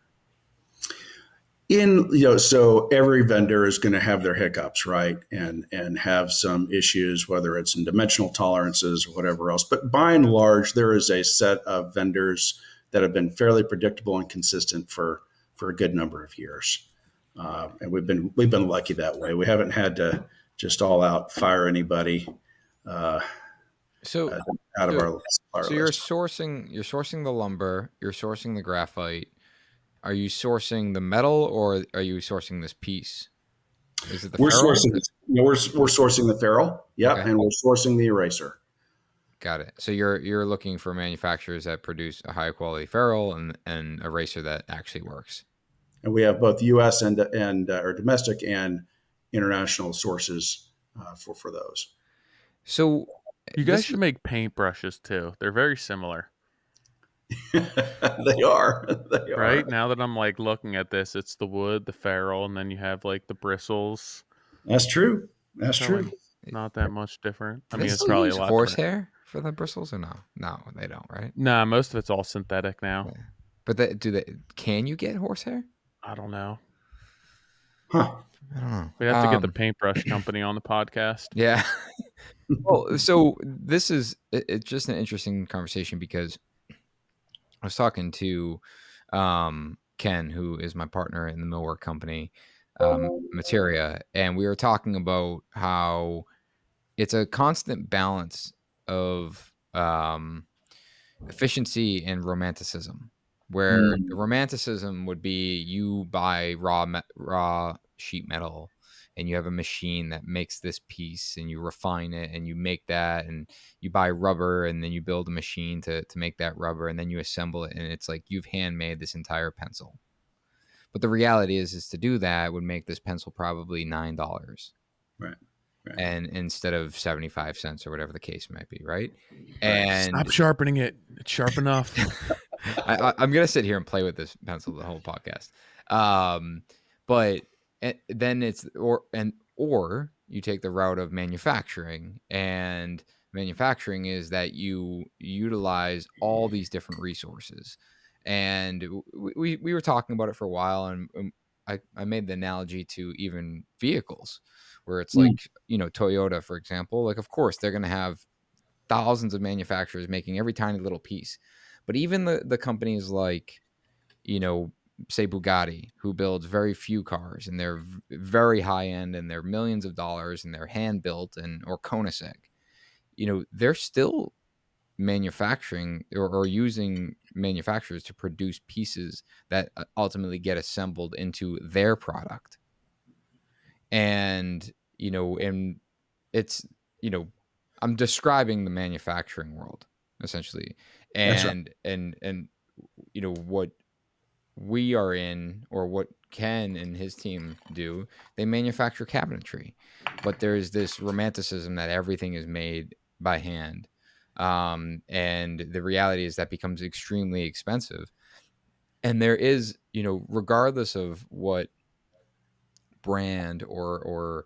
So every vendor is going to have their hiccups, right? And have some issues, whether it's in dimensional tolerances or whatever else. But by and large, there is a set of vendors that have been fairly predictable and consistent for a good number of years. And we've been lucky that way. We haven't had to just all out fire anybody So, out of so, our supplier so you're list. sourcing the lumber, you're sourcing the graphite. Are you sourcing the metal, or are you sourcing this piece? Is it the We're ferrule? sourcing, we're sourcing the ferrule, yep, Okay, and we're sourcing the eraser. got it. So you're looking for manufacturers that produce a high quality ferrule and eraser that actually works. And we have both U.S. and or domestic and international sources for those. So You this guys should make paintbrushes too. They're very similar. They are. They Right are. now that I'm like looking at this, it's the wood, the ferrule, and then you have like the bristles. That's true. That's So true. like not that much different. I do they mean, it's still probably a use lot different. horsehair for the bristles or no? No, they don't, right? Nah, most of it's all synthetic now. Yeah. But can you get horsehair? I don't know. Huh. I don't know. We have to get the paintbrush company on the podcast. Yeah. Well, so it's just an interesting conversation because I was talking to Ken, who is my partner in the millwork company, Materia, and we were talking about how it's a constant balance of efficiency and romanticism, where the romanticism would be you buy raw sheet metal and you have a machine that makes this piece and you refine it and you make that, and you buy rubber and then you build a machine to make that rubber and then you assemble it, and it's like you've handmade this entire pencil. But the reality is to do that would make this pencil probably $9. Right. Right. And instead of 75 cents or whatever the case might be, right? Right. And Stop sharpening it. It's sharp enough. I'm gonna sit here and play with this pencil the whole podcast. But then it's or you take the route of manufacturing, and manufacturing is that you utilize all these different resources. And we were talking about it for a while, and I made the analogy to even vehicles, where it's like, Toyota, for example. Like, of course, they're going to have thousands of manufacturers making every tiny little piece. But even the companies like, say Bugatti, who builds very few cars and they're very high end and they're millions of dollars and they're hand built, or Koenigsegg, they're still manufacturing or using manufacturers to produce pieces that ultimately get assembled into their product. And and it's I'm describing the manufacturing world essentially. That's right. And what we are in, or what Ken and his team do, they manufacture cabinetry, but there's this romanticism that everything is made by hand, and the reality is that becomes extremely expensive. And there is, regardless of what brand or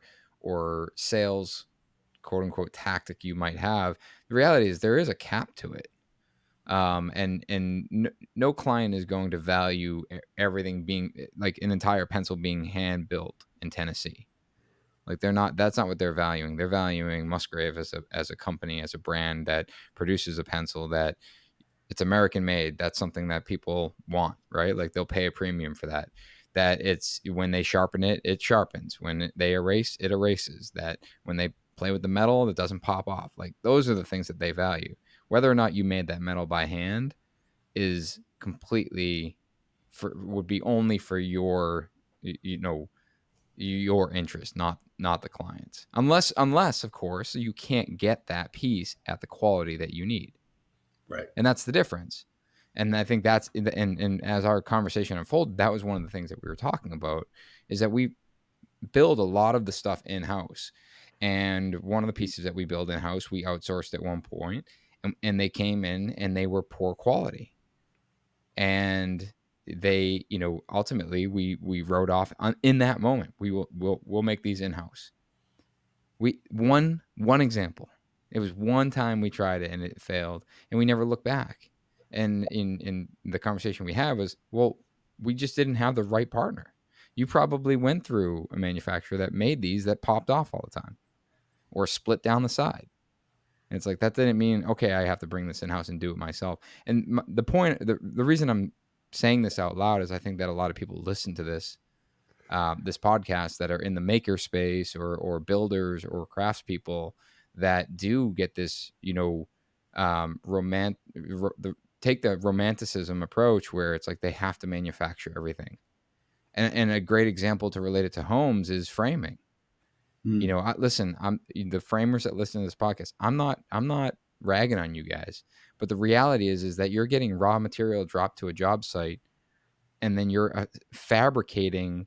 sales quote unquote tactic you might have, the reality is there is a cap to it. And no client is going to value everything being like an entire pencil being hand built in Tennessee. Like, that's not what they're valuing. They're valuing Musgrave as a company, as a brand that produces a pencil that it's American made. That's something that people want, right? Like, they'll pay a premium for that. That it's when they sharpen it, it sharpens. When they erase, it erases. That when they play with the metal, it doesn't pop off. Like, those are the things that they value. Whether or not you made that metal by hand is completely would be only for your your interest, not the client's. Unless of course you can't get that piece at the quality that you need. Right. And that's the difference. And I think that's and as our conversation unfolded, that was one of the things that we were talking about, is that we build a lot of the stuff in-house. And one of the pieces that we build in house, we outsourced at one point, and they came in and they were poor quality. And they, ultimately we wrote off in that moment. We'll make these in house. One example. It was one time we tried it and it failed, and we never looked back. And in the conversation we had was, well, we just didn't have the right partner. You probably went through a manufacturer that made these that popped off all the time or split down the side. And it's like, that didn't mean, okay, I have to bring this in house and do it myself. And the point, the reason I'm saying this out loud is I think that a lot of people listen to this podcast that are in the maker space or builders or craftspeople that do get this, take the romanticism approach where it's like they have to manufacture everything. And a great example to relate it to homes is framing. Listen, I'm the framers that listen to this podcast. I'm not ragging on you guys, but the reality is that you're getting raw material dropped to a job site, and then you're fabricating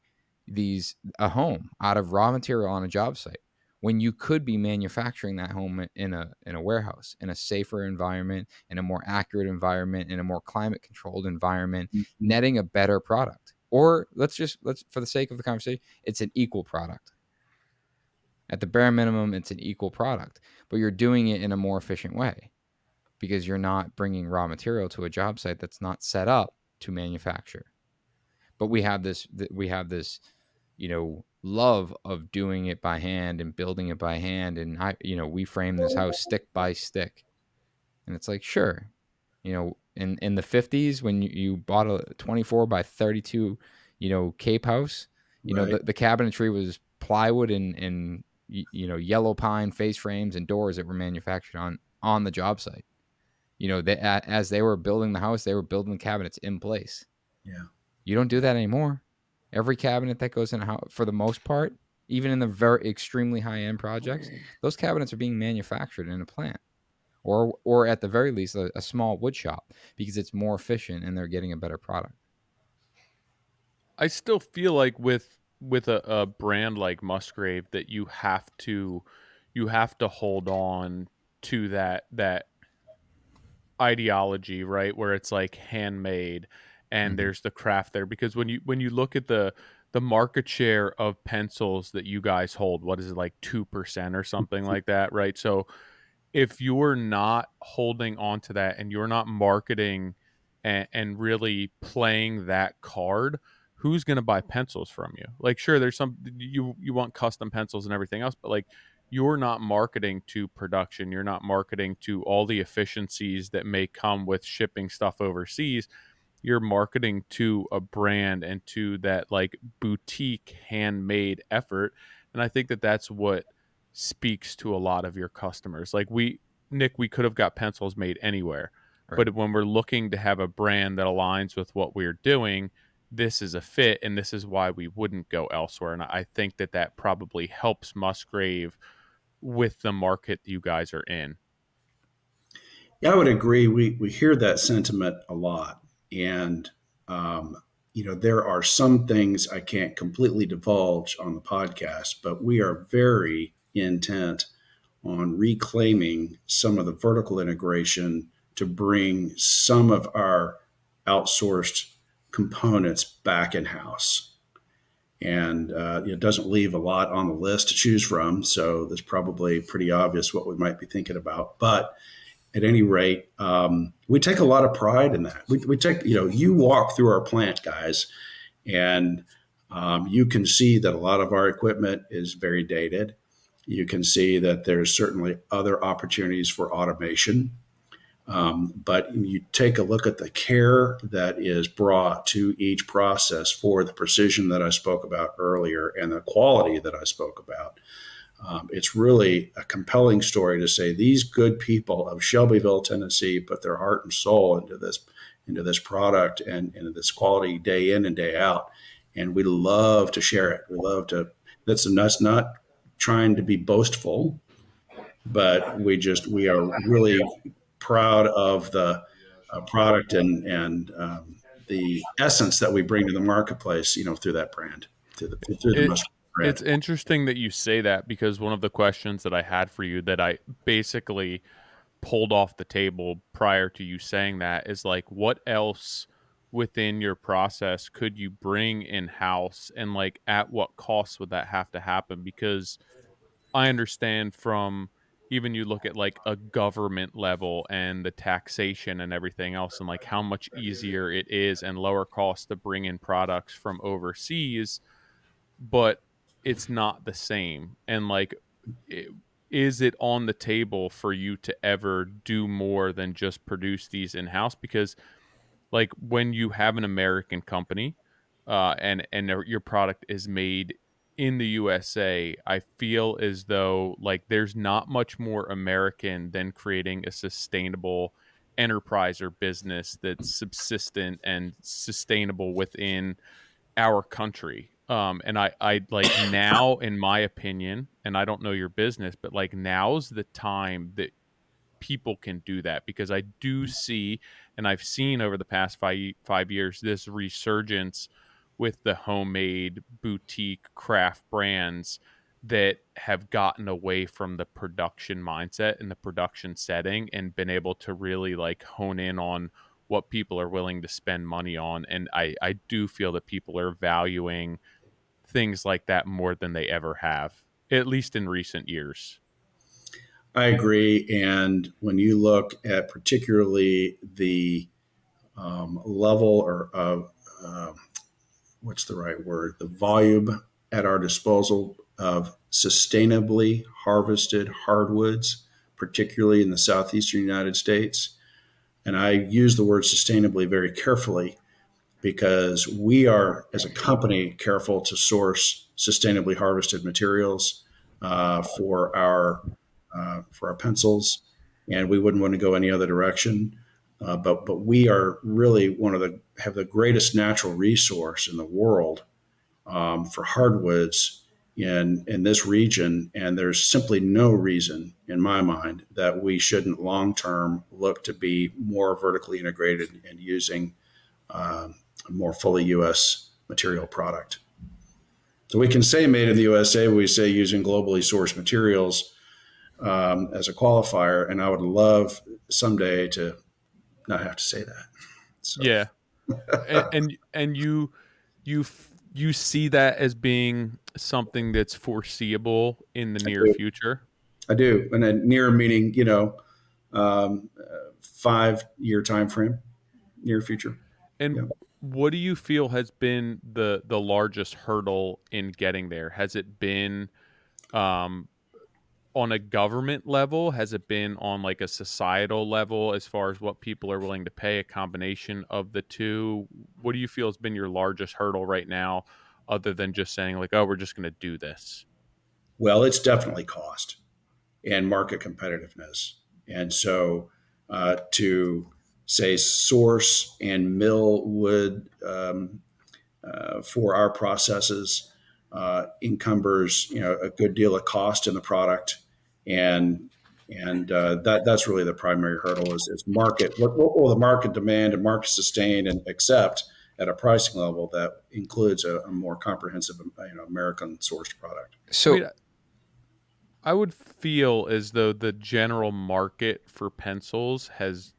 a home out of raw material on a job site when you could be manufacturing that home in a warehouse, in a safer environment, in a more accurate environment, in a more climate controlled environment, netting a better product. Or let's for the sake of the conversation, it's an equal product. At the bare minimum, it's an equal product, but you're doing it in a more efficient way because you're not bringing raw material to a job site that's not set up to manufacture. But we have this, love of doing it by hand and building it by hand. And we frame this house stick by stick. And it's like, sure, in the 50s, when you bought a 24 by 32, Cape house, Right. the cabinetry was plywood and yellow pine face frames and doors that were manufactured on the job site. As they were building the house, they were building the cabinets in place. Yeah. You don't do that anymore. Every cabinet that goes in a house, for the most part, even in the very extremely high-end projects, those cabinets are being manufactured in a plant or at the very least a small wood shop because it's more efficient and they're getting a better product. I still feel like with a brand like Musgrave that you have to hold on to that ideology, right? Where it's like handmade and there's the craft there, because when you look at the market share of pencils that you guys hold, what is it, like 2% or something like that, right? So if you're not holding on to that and you're not marketing and really playing that card, who's going to buy pencils from you? Like, sure, there's some, you want custom pencils and everything else, but like, you're not marketing to production. You're not marketing to all the efficiencies that may come with shipping stuff overseas. You're marketing to a brand and to that like boutique handmade effort. And I think that that's what speaks to a lot of your customers. Like Nick, we could have got pencils made anywhere, Right. but when we're looking to have a brand that aligns with what we're doing, this is a fit, and this is why we wouldn't go elsewhere. And I think that that probably helps Musgrave with the market you guys are in. Yeah, I would agree. We hear that sentiment a lot, and there are some things I can't completely divulge on the podcast, but we are very intent on reclaiming some of the vertical integration to bring some of our outsourced components back in house. And it doesn't leave a lot on the list to choose from, so it's probably pretty obvious what we might be thinking about. But at any rate, we take a lot of pride in that. We take, you walk through our plant, guys, and you can see that a lot of our equipment is very dated. You can see that there's certainly other opportunities for automation. But you take a look at the care that is brought to each process for the precision that I spoke about earlier and the quality that I spoke about. It's really a compelling story to say these good people of Shelbyville, Tennessee, put their heart and soul into this product and into this quality day in and day out, and we love to share it. We love to. That's not trying to be boastful, but we are really proud of the product and the essence that we bring to the marketplace. Through that brand, through the It, Musgrave. It's interesting that you say that, because one of the questions that I had for you that I basically pulled off the table prior to you saying that is like, what else within your process could you bring in house, and like at what cost would that have to happen? Because I understand from, even you look at like a government level and the taxation and everything else, and like how much easier it is and lower cost to bring in products from overseas, but it's not the same. And like, I is it on the table for you to ever do more than just produce these in house? Because like when you have an American company, and your product is made in the USA, I feel as though like there's not much more American than creating a sustainable enterprise or business that's subsistent and sustainable within our country. And I like now, in my opinion, and I don't know your business, but like now's the time that people can do that, because I do see, and I've seen over the past 5 years, this resurgence with the homemade boutique craft brands that have gotten away from the production mindset and the production setting, and been able to really like hone in on what people are willing to spend money on. And I do feel that people are valuing things like that more than they ever have, at least in recent years. I agree. And when you look at particularly the level or what's the right word, the volume at our disposal of sustainably harvested hardwoods, particularly in the southeastern United States. And I use the word sustainably very carefully because we are, as a company, careful to source sustainably harvested materials for our pencils, and we wouldn't want to go any other direction. But we are really have the greatest natural resource in the world for hardwoods in this region, and there's simply no reason in my mind that we shouldn't long term look to be more vertically integrated and using a more fully U.S. material product. So we can say made in the USA, we say using globally sourced materials as a qualifier, and I would love someday to not have to say that. So Yeah. And you see that as being something that's foreseeable in the I near do, future? I do, and then near meaning 5 year time frame, near future. Yeah. And what do you feel has been the largest hurdle in getting there? Has it been um on a government level? Has it been on like a societal level, as far as what people are willing to pay, a combination of the two? What do you feel has been your largest hurdle right now, other than just saying like, oh, we're just going to do this? Well, it's definitely cost and market competitiveness, and so to say source and mill wood for our processes encumbers a good deal of cost in the product, and that's really the primary hurdle is market. What will the market demand and market sustain and accept at a pricing level that includes a more comprehensive American sourced product? I So mean, I would feel as though the general market for pencils has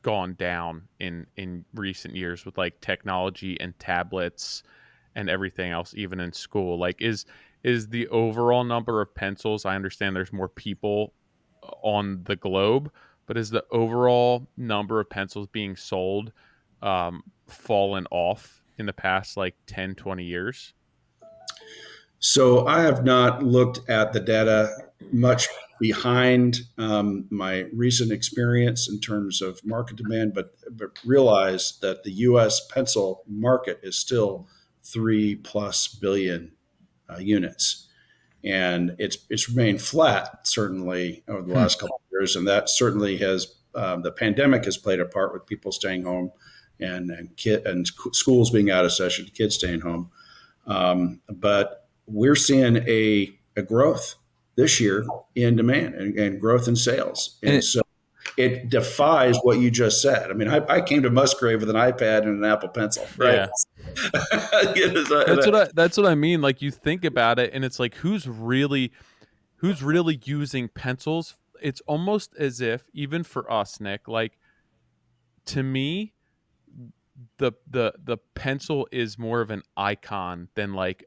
gone down in recent years with like technology and tablets and everything else, even in school. Like, is the overall number of pencils, I understand there's more people on the globe, but is the overall number of pencils being sold fallen off in the past like 10, 20 years? So I have not looked at the data much behind my recent experience in terms of market demand, but realize that the U.S. pencil market is still 3+ billion units, and it's remained flat certainly over the hmm. last couple of years, and that certainly has the pandemic has played a part with people staying home and schools being out of session, kids staying home. But we're seeing a growth this year in demand and growth in sales. And And so it defies what you just said. I mean, I came to Musgrave with an iPad and an Apple Pencil, right? Yeah. That's what I mean. Like, you think about it, and it's like, who's really using pencils? It's almost as if, even for us, Nick, like, to me, the pencil is more of an icon than like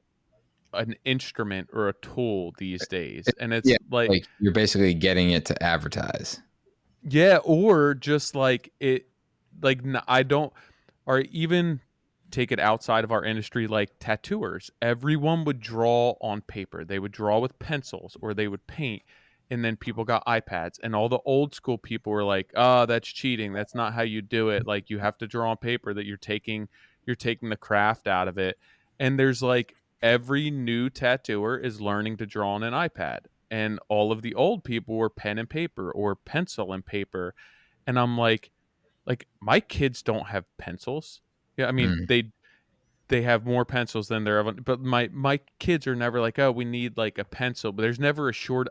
an instrument or a tool these days. And it's Yeah, like, like you're basically getting it to advertise. yeah, or just like it, like, I don't, or even take it outside of our industry, like tattooers. Everyone would draw on paper. They would draw with pencils or they would paint. And then people got iPads, and all the old school people were like, "Oh, that's cheating. That's not how you do it. Like, you have to draw on paper. That you're taking the craft out of it." And there's like, every new tattooer is learning to draw on an iPad, and all of the old people were pen and paper or pencil and paper. And I'm like, my kids don't have pencils. Yeah, I mean, Mm. they have more pencils than they're ever, but my kids are never like, "Oh, we need like a pencil." But there's never a short.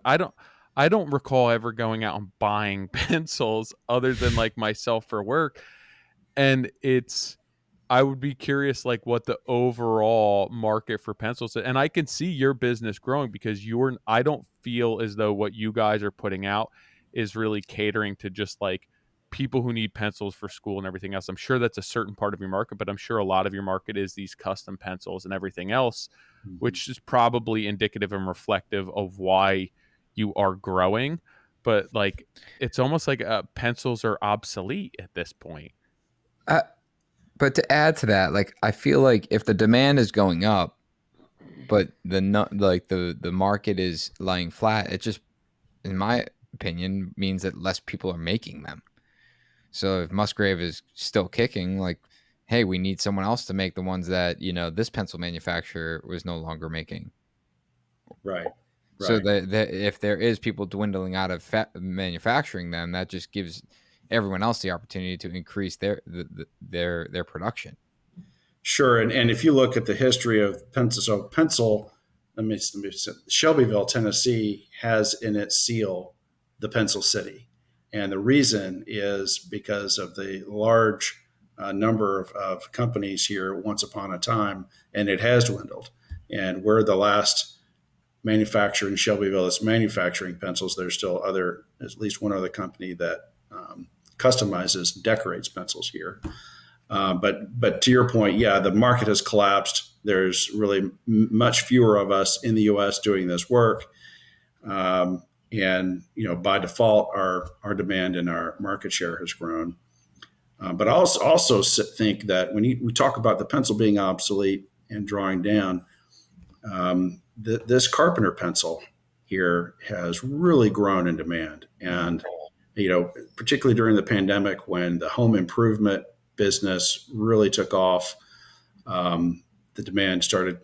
I don't recall ever going out and buying pencils other than like myself for work. And I would be curious, like, what the overall market for pencils is. And I can see your business growing because I don't feel as though what you guys are putting out is really catering to just like people who need pencils for school and everything else. I'm sure that's a certain part of your market, but I'm sure a lot of your market is these custom pencils and everything else, Mhm. which is probably indicative and reflective of why you are growing. But like, it's almost like pencils are obsolete at this point. Uh, but to add to that, like I feel like if the demand is going up, but the market is lying flat, it just, in my opinion, means that less people are making them. So if Musgrave is still kicking, like, hey, we need someone else to make the ones that this pencil manufacturer was no longer making. Right. So Right. if there is people dwindling out of manufacturing them, that just gives everyone else the opportunity to increase their production. Sure. And if you look at the history of pencil, so pencil, let me say, Shelbyville, Tennessee has in its seal the Pencil City. And the reason is because of the large number of companies here once upon a time, and it has dwindled. And we're the last manufacturer in Shelbyville that's manufacturing pencils. There's still at least one other company that customizes, decorates pencils here. But to your point, yeah, the market has collapsed. There's really much fewer of us in the U.S. doing this work, and by default, our demand and our market share has grown. But I also think that when we talk about the pencil being obsolete and drawing down, this Carpenter pencil here has really grown in demand, and particularly during the pandemic when the home improvement business really took off, the demand started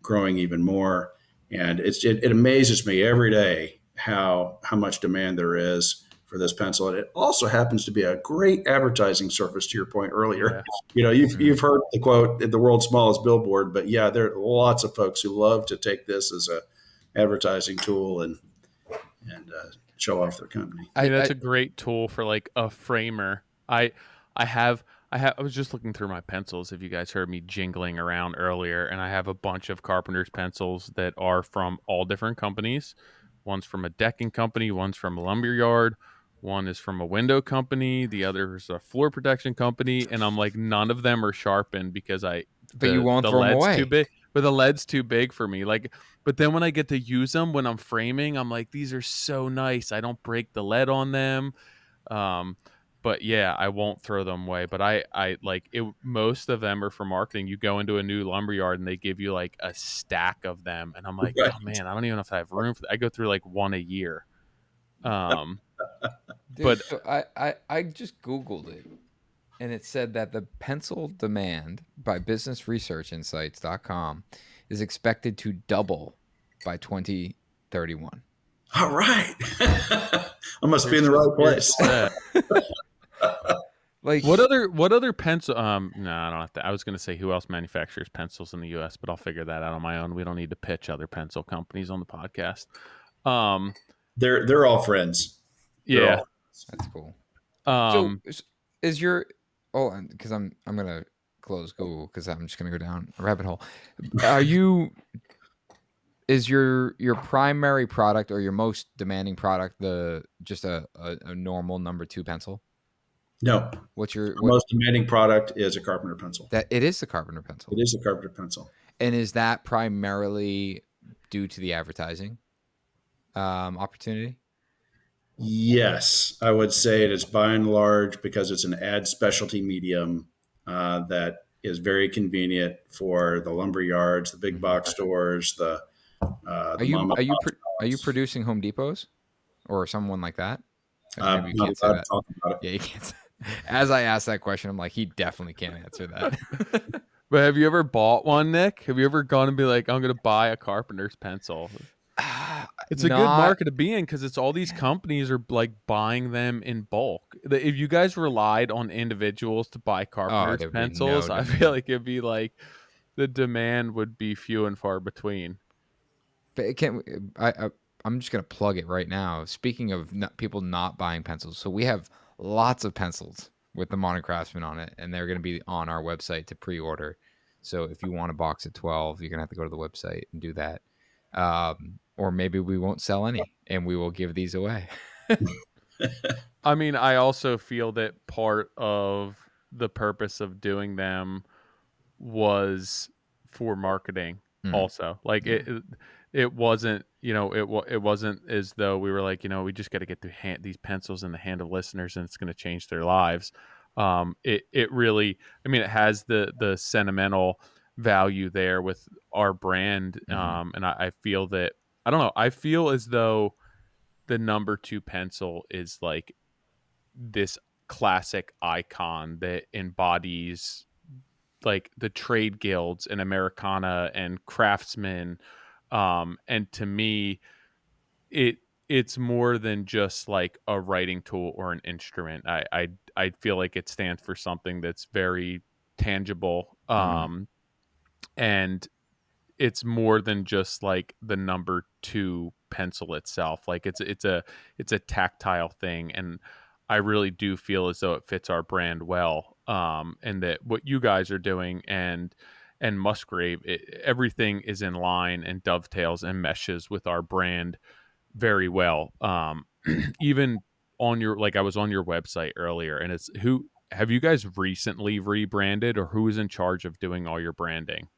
growing even more, and it amazes me every day how much demand there is for this pencil. And it also happens to be a great advertising surface. To your point earlier, Yeah. you've heard the quote, "The world's smallest billboard," but yeah, there are lots of folks who love to take this as a advertising tool and show off their company. I mean, that's a great tool for like a framer. I was just looking through my pencils. If you guys heard me jingling around earlier, and I have a bunch of carpenter's pencils that are from all different companies. One's from a decking company, one's from a lumber yard, one is from a window company, the other is a floor protection company, and I'm like, none of them are sharpened because But you the won't the throw them lead's too away. big. But the lead's too big for me. Like, but then when I get to use them when I'm framing, I'm like, these are so nice. I don't break the lead on them. Um, but yeah, I won't throw them away. But I like it. Most of them are for marketing. You go into a new lumber yard and they give you like a stack of them, and I'm like, Right. oh man, I don't even know if I have room for that. I go through like one a year. Um, Dude, but so I just Googled it, and it said that the pencil demand by businessresearchinsights.com is expected to double by 2031. All right. I must be in here's the right here's place. that. Like, What other pencil? No, I don't have to. I was going to say who else manufactures pencils in the U.S., but I'll figure that out on my own. We don't need to pitch other pencil companies on the podcast. Um, They're all friends. They're yeah. all. That's cool. So Um, is your because I'm gonna close Google because I'm just gonna go down a rabbit hole. Are you is your primary product or your most demanding product the just a normal number 2 pencil? No, What's your our what most demanding product is a carpenter pencil. that it is the Carpenter It pencil. is a carpenter pencil. And is that primarily due to the advertising opportunity? Yes, I would say it is by and large because it's an ad specialty medium that is very convenient for the lumber yards, the big Mhm. box stores, Are the you mom and are you pop pro- are you shops. producing Home Depots or someone like that? Maybe you Not can't say allowed to that. talk about it. Yeah, you can't. As I asked that question, I'm like, he definitely can't answer that. but have you ever bought one, Nick? Have you ever gone and be like, I'm gonna buy a carpenter's pencil? It's a good Not. market to be in because it's all these companies are like buying them in bulk. If you guys relied on individuals to buy Oh, carpenter's there'd be no pencils, I feel demand. like it'd be like the demand would be few and far between. But it can't. I'm just gonna plug it right now. Speaking of people not buying pencils, so we have lots of pencils with the Modern Craftsman on it, and they're gonna be on our website to pre-order. So if you want a box of 12, you're gonna have to go to the website and do that. Or maybe we won't sell any, and we will give these away. I mean, I also feel that part of the purpose of doing them was for marketing Mm, also. Like yeah. it wasn't, it wasn't as though we were like, we just got to get these pencils in the hand of listeners and it's going to change their lives. It really, I mean, it has the sentimental value there with our brand. Hmm. And I feel that, I don't know, I feel as though the number 2 pencil is like this classic icon that embodies like the trade guilds and Americana and Craftsman. And to me, it it's more than just like a writing tool or an instrument. I feel like it stands for something that's very tangible. Hmm. And it's more than just like the number 2 pencil itself. Like it's a tactile thing, and I really do feel as though it fits our brand well. And that what you guys are doing and Musgrave, everything is in line and dovetails and meshes with our brand very well. Even on your, like, I was on your website earlier, and it's who have you guys recently rebranded, or who is in charge of doing all your branding?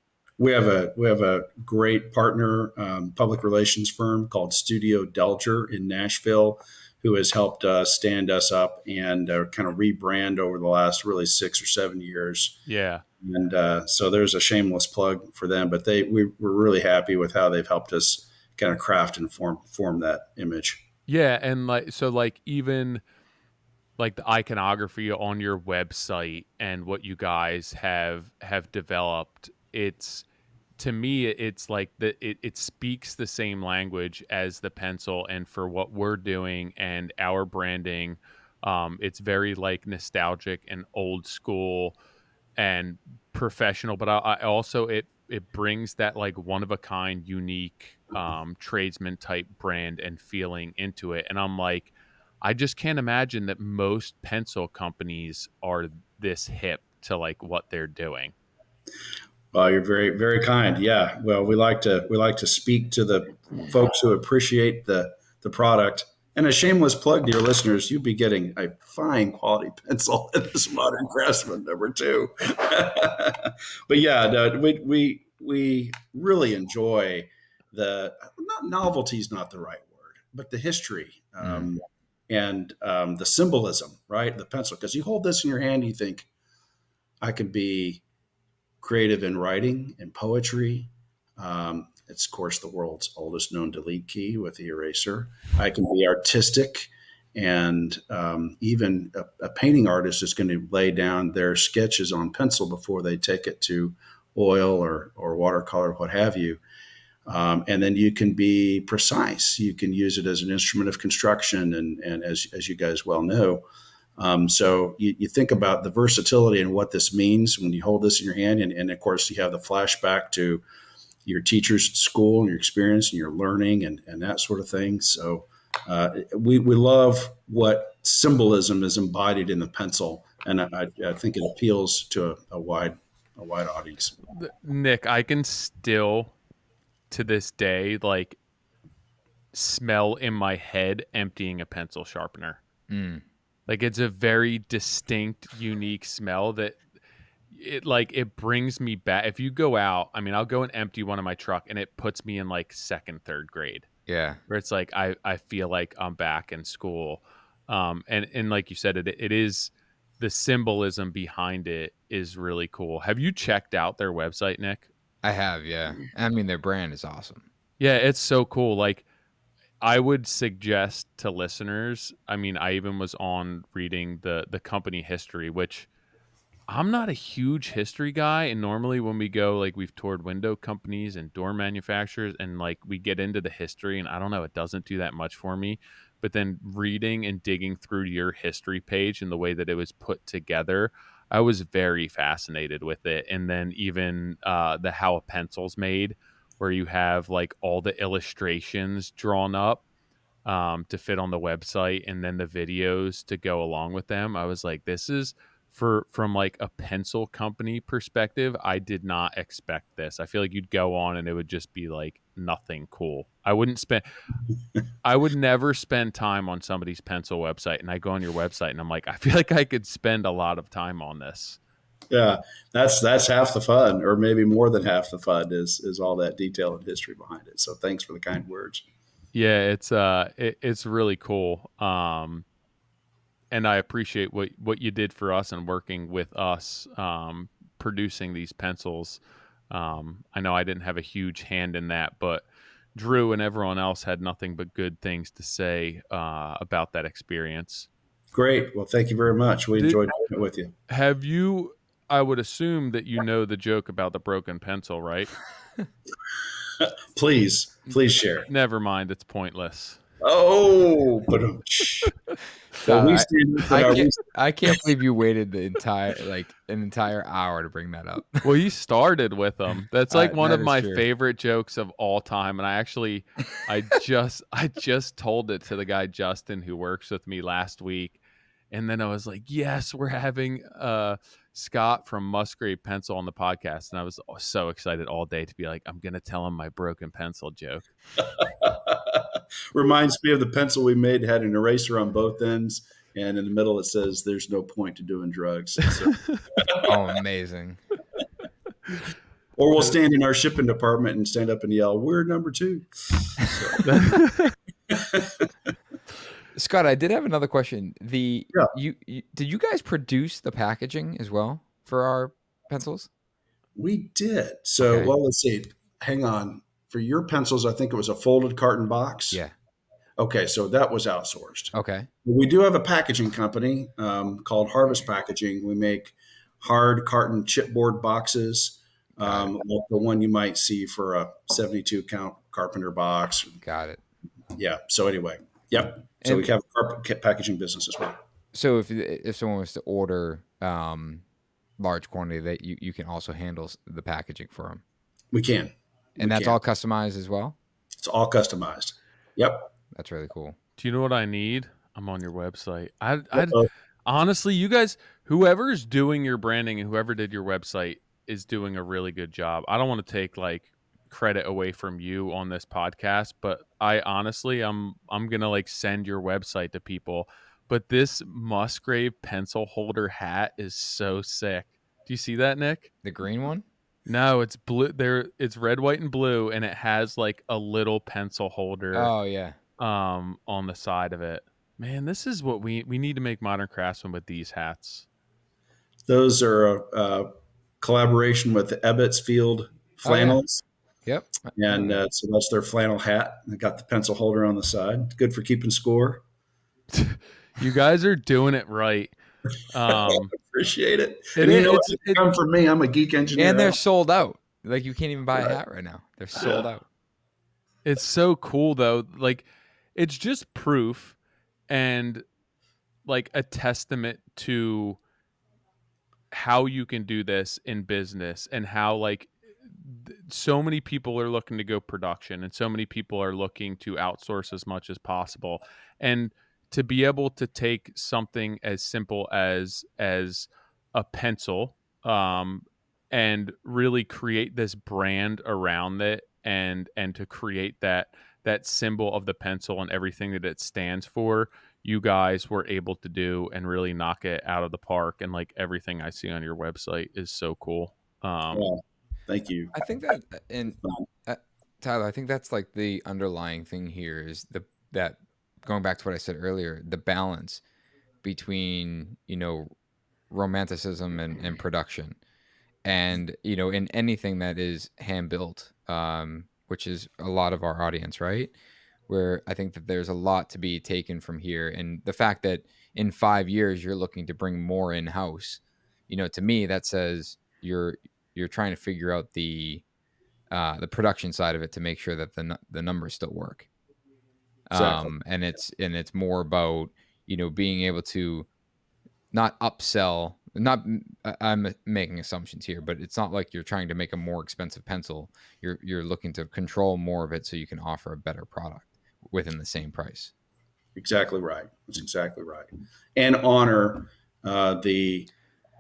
We have a great partner, public relations firm called Studio Delger in Nashville, who has helped stand us up and kind of rebrand over the last really 6 or 7 years. Yeah. And so there's a shameless plug for them, but we're really happy with how they've helped us kind of craft and form that image. Yeah, and like so like even like the iconography on your website and what you guys have developed, it's to me it's like it speaks the same language as the pencil, and for what we're doing and our branding, it's very like nostalgic and old school and professional, but I also it brings that like one of a kind, unique tradesman type brand and feeling into it. And I'm like, I just can't imagine that most pencil companies are this hip to like what they're doing. Well, you're very, very kind. Yeah. Well, we like to speak to the folks who appreciate the product. And a shameless plug to your listeners, you'd be getting a fine quality pencil in this Modern Craftsman number 2. But yeah, no, we really enjoy the not novelty is not the right word, but the history Mm. and the symbolism, right? The pencil, because you hold this in your hand, you think I could be creative in writing and poetry. It's, of course, the world's oldest known delete key with the eraser. I can be artistic, and even a painting artist is going to lay down their sketches on pencil before they take it to oil or watercolor, what have you. And then you can be precise. You can use it as an instrument of construction, and as you guys well know, so you think about the versatility and what this means when you hold this in your hand. And of course, you have the flashback to your teachers at school and your experience and your learning and that sort of thing. So we love what symbolism is embodied in the pencil, and I think it appeals to a wide audience. Nick, I can still to this day like smell in my head emptying a pencil sharpener. Mm. Like it's a very distinct, unique smell that it brings me back. If you go out, I mean, I'll go and empty one in my truck and it puts me in like second, third grade Yeah. where it's like I feel like I'm back in school. And like you said, it is the symbolism behind it is really cool. Have you checked out their website, Nick? I have, yeah. I mean, their brand is awesome. Yeah, it's so cool. Like I would suggest to listeners, I mean, I even was on reading the company history, which I'm not a huge history guy. And normally when we go, like we've toured window companies and door manufacturers and like we get into the history and I don't know, it doesn't do that much for me. But then reading and digging through your history page and the way that it was put together, I was very fascinated with it. And then even the how a pencil's made, where you have like all the illustrations drawn up to fit on the website and then the videos to go along with them. I was like, this is from like a pencil company perspective. I did not expect this. I feel like you'd go on and it would just be like nothing cool. I would never spend time on somebody's pencil website. And I go on your website and I'm like, I feel like I could spend a lot of time on this. Yeah, that's half the fun, or maybe more than half the fun is all that detail and history behind it. So thanks for the kind words. Yeah, it's really cool. And I appreciate what you did for us and working with us, producing these pencils. I know I didn't have a huge hand in that, but Drew and everyone else had nothing but good things to say about that experience. Great. Well, thank you very much. We enjoyed doing it with you. Have you? I would assume that you know the joke about the broken pencil, right? Please share. Never mind, it's pointless. Oh, but well, we stand up in I can't believe you waited the an entire hour to bring that up. Well, you started with them. That's like one that of is my true. favorite jokes of all time. And I just told it to the guy Justin who works with me last week, and then I was like, "Yes, we're having Scott from Musgrave Pencil on the podcast," and I was so excited all day to be like, "I'm gonna tell him my broken pencil joke." Reminds me of the pencil we made, had an eraser on both ends, and in the middle it says, "There's no point to doing drugs." So. Oh, amazing. Or we'll stand in our shipping department and stand up and yell, "We're number 2." Scott, I did have another question. Yeah. You did you guys produce the packaging as well for our pencils? We did. So, Okay. well, let's see. Hang on. For your pencils, I think it was a folded carton box. Yeah. Okay, so that was outsourced. Okay. We do have a packaging company called Harvest Packaging. We make hard carton chipboard boxes, like the one you might see for a 72 count Carpenter box. Got it. Yeah. So anyway, yep. So And we have a packaging business as well. so if someone was to order large quantity, that you can also handle the packaging for them. We can. And that's all customized as well? It's all customized. Yep. That's really cool. Do you know what I need? I'm on your website. I honestly, you guys, whoever's doing your branding and whoever did your website is doing a really good job. I don't want to take like credit away from you on this podcast, but I honestly, I'm gonna like send your website to people. But this Musgrave pencil holder hat is so sick. Do you see that, Nick? The green one? No, it's blue. It's red, white, and blue, and it has like a little pencil holder. Oh yeah. On the side of it. Man, this is what we need to make Modern Craftsman with these hats. Those are a collaboration with the Ebbets Field Flannels. Oh, yeah. Yep. And so that's their flannel hat. They got the pencil holder on the side. Good for keeping score. You guys are doing it right. Appreciate it. And you know what? It come from me. I'm a geek engineer. And they're sold out. Like you can't even buy a hat right now. They're sold out. It's so cool though. Like it's just proof and like a testament to how you can do this in business and how like so many people are looking to go production and so many people are looking to outsource as much as possible. And to be able to take something as simple as a pencil, um, and really create this brand around it, and to create that symbol of the pencil and everything that it stands for, you guys were able to do and really knock it out of the park. And like everything I see on your website is so cool. Well, thank you. I think that, and uh, Tyler, I think that's like the underlying thing here is that going back to what I said earlier, the balance between, romanticism and production. And, in anything that is hand built, which is a lot of our audience, right? Where I think that there's a lot to be taken from here. And the fact that in 5 years you're looking to bring more in house, to me that says you're trying to figure out the production side of it to make sure that the numbers still work. Exactly. And it's more about, being able to not upsell, not I'm making assumptions here, but it's not like you're trying to make a more expensive pencil. You're looking to control more of it so you can offer a better product within the same price. Exactly right. That's exactly right. And honor the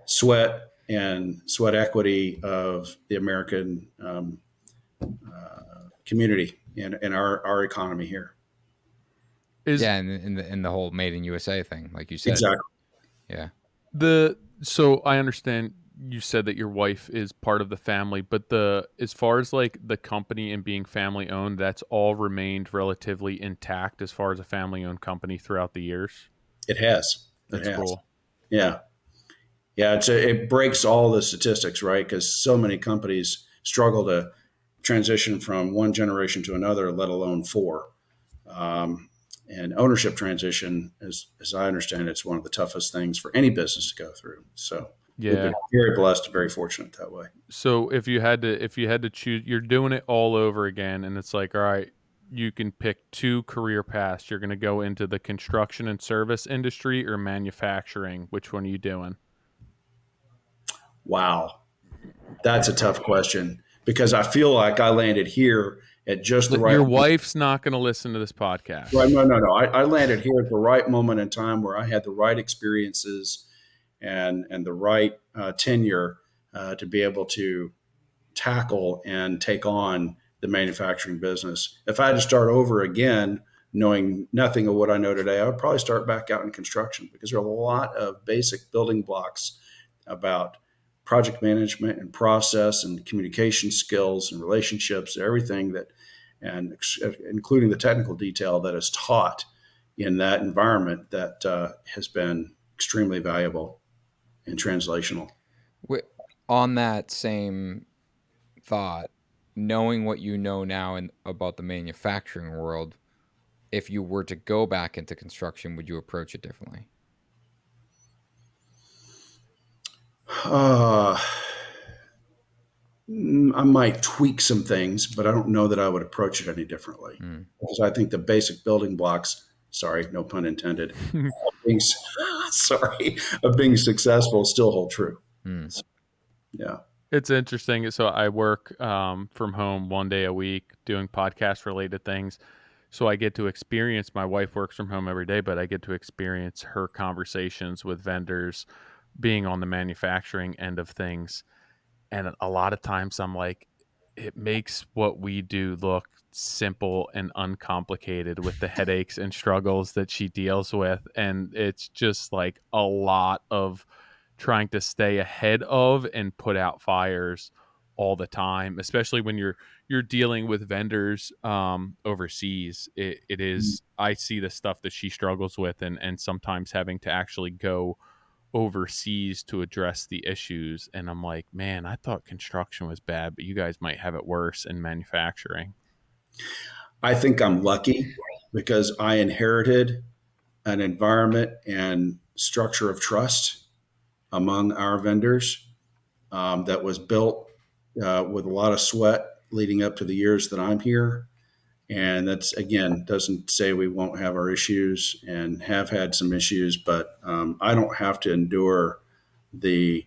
sweat and sweat equity of the American community and our economy here. Is Yeah, and in the whole made in USA thing, like you said. Exactly. Yeah. so I understand you said that your wife is part of the family, but as far as like the company and being family owned, that's all remained relatively intact as far as a family owned company throughout the years. It has. It That's has. cool. Yeah. Yeah. It breaks all the statistics, right? Because so many companies struggle to transition from one generation to another, let alone four. Um, and ownership transition, as I understand, it's one of the toughest things for any business to go through. So we've Yeah. been very blessed and very fortunate that way. So if you had to choose, you're doing it all over again, and it's like, all right, you can pick two career paths. You're going to go into the construction and service industry or manufacturing. Which one are you doing? Wow, that's a tough question because I feel like I landed here at just the right. Your wife's not going to listen to this podcast. Right, no, no, no. I landed here at the right moment in time where I had the right experiences and the right tenure to be able to tackle and take on the manufacturing business. If I had to start over again, knowing nothing of what I know today, I would probably start back out in construction because there are a lot of basic building blocks about project management and process and communication skills and relationships, everything that, and including the technical detail that is taught in that environment that has been extremely valuable and translational. On that same thought, knowing what you know now about the manufacturing world, if you were to go back into construction, would you approach it differently? Uh, I might tweak some things, but I don't know that I would approach it any differently Mm. because I think the basic building blocks, sorry, no pun intended, being, sorry, of being successful still hold true. Mm. So, yeah. It's interesting. So I work from home 1 day a week doing podcast related things. So I get to experience, my wife works from home every day, but I get to experience her conversations with vendors being on the manufacturing end of things. And a lot of times I'm like, it makes what we do look simple and uncomplicated with the headaches and struggles that she deals with. And it's just like a lot of trying to stay ahead of and put out fires all the time, especially when you're dealing with vendors overseas. It is, I see the stuff that she struggles with, and sometimes having to actually go overseas to address the issues. And I'm like, man, I thought construction was bad, but you guys might have it worse in manufacturing. I think I'm lucky because I inherited an environment and structure of trust among our vendors that was built with a lot of sweat leading up to the years that I'm here. And that's, again, doesn't say we won't have our issues and have had some issues, but I don't have to endure the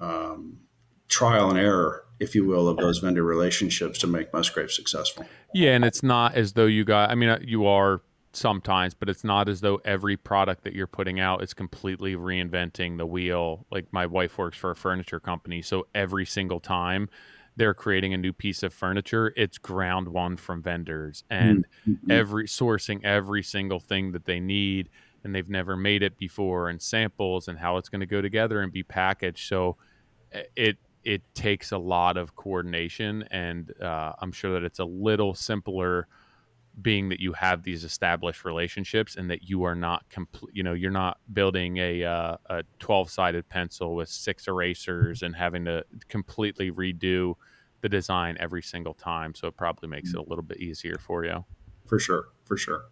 um, trial and error, if you will, of those vendor relationships to make Musgrave successful. Yeah, and it's not as though you got, I mean, you are sometimes, but it's not as though every product that you're putting out is completely reinventing the wheel. Like my wife works for a furniture company, so every single time they're creating a new piece of furniture, it's ground one from vendors and Mm-hmm. every sourcing every single thing that they need, and they've never made it before, and samples and how it's going to go together and be packaged. So it takes a lot of coordination, and I'm sure that it's a little simpler being that you have these established relationships and that you are not complete, you're not building a 12-sided pencil with 6 erasers and having to completely redo the design every single time. So it probably makes it a little bit easier for you. For sure. For sure.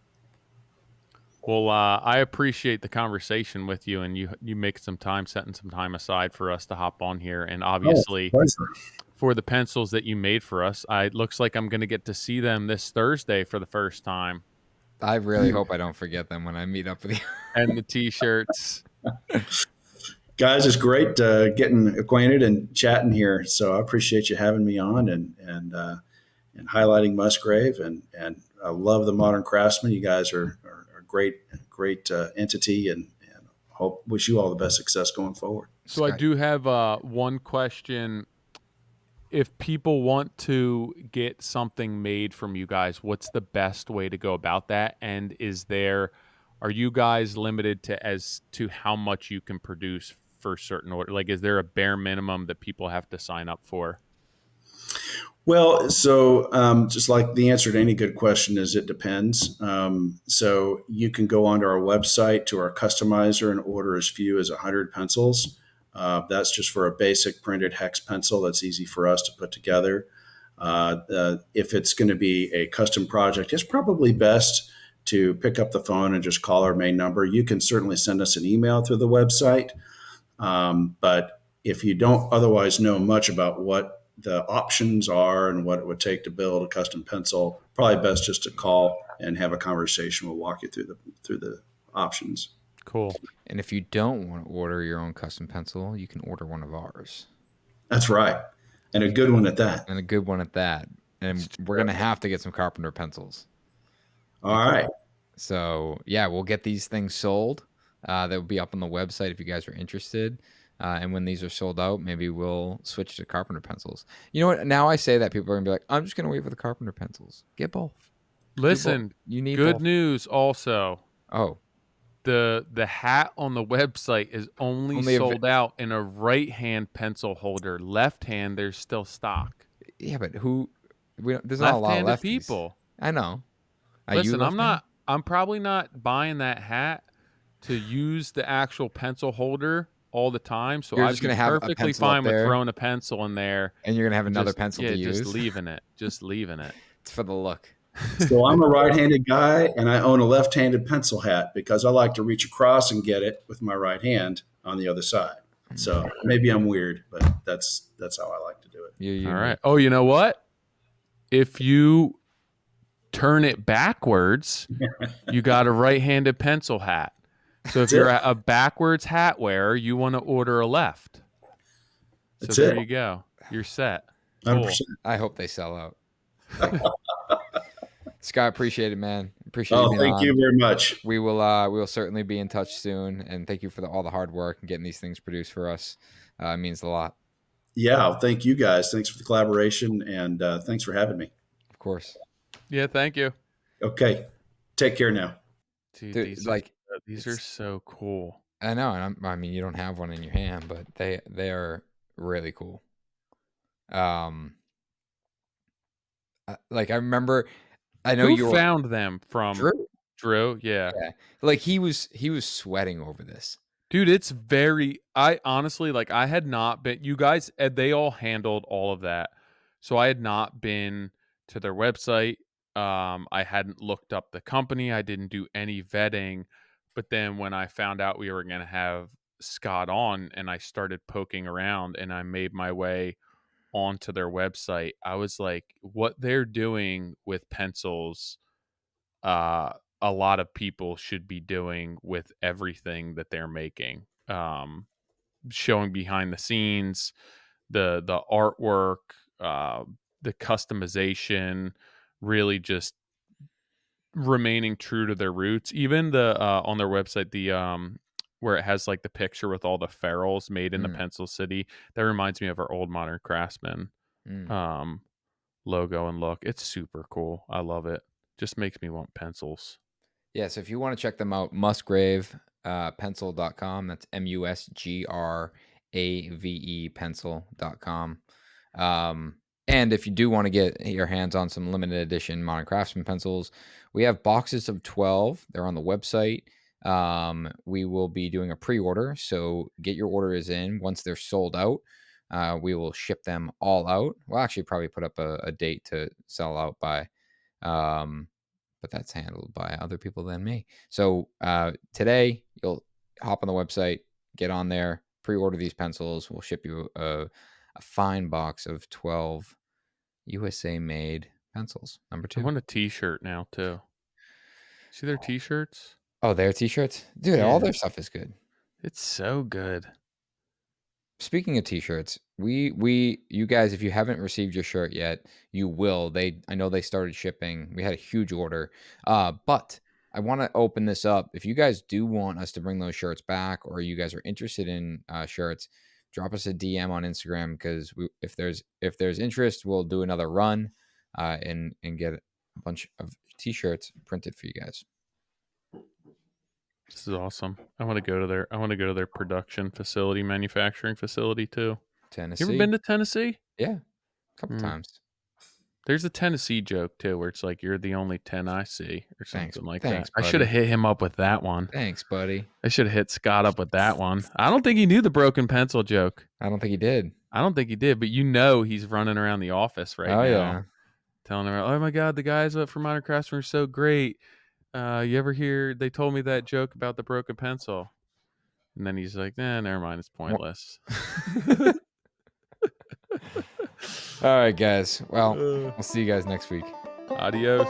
Well, I appreciate the conversation with you, and you make some time, setting some time aside for us to hop on here. And Oh, obviously, pleasure. for the pencils that you made for us, it looks like I'm going to get to see them this Thursday for the first time. I really hope I don't forget them when I meet up with you. And the t-shirts. Guys, it's great getting acquainted and chatting here. So I appreciate you having me on and highlighting Musgrave, and I love the Modern Craftsman. You guys are a great entity, and wish you all the best success going forward. So I do have one question. If people want to get something made from you guys, what's the best way to go about that? And are you guys limited as to how much you can produce for certain order? Like, is there a bare minimum that people have to sign up for? Well, so just like the answer to any good question is it depends. So you can go onto our website to our customizer and order as few as 100 pencils. That's just for a basic printed hex pencil that's easy for us to put together. If it's going to be a custom project, it's probably best to pick up the phone and just call our main number. You can certainly send us an email through the website. But if you don't otherwise know much about what the options are and what it would take to build a custom pencil, probably best just to call and have a conversation. We'll walk you through the options. Cool. And if you don't want to order your own custom pencil, you can order one of ours. That's right. And a good one at that. And a good one at that. And we're going to have to get some carpenter pencils. All right. So, yeah, we'll get these things sold. That will be up on the website if you guys are interested. And when these are sold out, maybe we'll switch to carpenter pencils. You know what? Now I say that, people are going to be like, I'm just going to wait for the carpenter pencils. Get both. Listen, you need good both. news also. Oh. The hat on the website is only sold out in a right-hand pencil holder. Left hand, there's still stock. Yeah, but there's not a lot of lefties. People. I know. Listen, I'm probably not buying that hat to use the actual pencil holder all the time. So You're I'd just be gonna have perfectly fine with throwing a pencil in there. And you're going to have another pencil to use. Just leaving it. It's for the look. So I'm a right-handed guy, and I own a left-handed pencil hat because I like to reach across and get it with my right hand on the other side. So maybe I'm weird, but that's how I like to do it. All right. Oh, you know what? If you turn it backwards, you got a right-handed pencil hat. So if you're a backwards hat wearer, you want to order a left. So there you go. You're set. Cool. 100%. I hope they sell out. Scott, appreciate it, man. Appreciate it. Thank you very much. We will certainly be in touch soon, and thank you for all the hard work and getting these things produced for us. It means a lot. Yeah, thank you guys. Thanks for the collaboration, and thanks for having me. Of course. Yeah, thank you. Okay, take care now. Dude, these are so cool. I know, and I mean, you don't have one in your hand, but they are really cool. Like I remember. I know you found them from Drew. Yeah. Like he was sweating over this. Dude, it's I honestly, like, I had not been, you guys, they all handled all of that. So I had not been to their website. I hadn't looked up the company. I didn't do any vetting. But then when I found out we were going to have Scott on and I started poking around and I made my way onto their website, I was like, what they're doing with pencils, a lot of people should be doing with everything that they're making. Showing behind the scenes, the artwork, the customization, really just remaining true to their roots. Even the on their website, the where it has like the picture with all the ferrules made in the Mm, Pencil City, that reminds me of our old Modern Craftsman mm. um logo and look. It's super cool. I love it. Just makes me want pencils. Yeah, so if you want to check them out, Musgrave pencil.com. That's Musgrave pencil.com. And if you do want to get your hands on some limited edition Modern Craftsman pencils, we have boxes of 12. They're on the website. We will be doing a pre-order, so get your orders in. Once they're sold out, we will ship them all out. We'll actually probably put up a date to sell out by. Um, but that's handled by other people than me. So today, you'll hop on the website, get on there, pre-order these pencils. We'll ship you a fine box of 12 USA-made pencils. Number I 2. want a t-shirt now too. See their t-shirts? Oh, their t-shirts? Dude, all Yeah. their stuff is good. It's so good. Speaking of t-shirts, you guys, if you haven't received your shirt yet, you will. I know they started shipping. We had a huge order. But I want to open this up. If you guys do want us to bring those shirts back, or you guys are interested in shirts, drop us a DM on Instagram, because if there's interest, we'll do another run and get a bunch of t-shirts printed for you guys. This is awesome. I want to go to their production facility, manufacturing facility too. You Tennessee. ever been to Tennessee? Yeah, a couple times. There's a Tennessee joke too, where it's like, "You're the only 10 I see," or something like Thanks, that. I should have buddy. hit him up with that one. Thanks, buddy. I should have hit Scott up with that one. I don't think he knew the broken pencil joke. I don't think he did. I don't think he did, but he's running around the office right now, Yeah. telling her, "Oh my God, the guys up from Modern Craftsman are so great. You ever hear? They told me that joke about the broken pencil." And then he's like, "Nah, never mind. It's pointless." All right, guys. Well, we'll see you guys next week. Adios.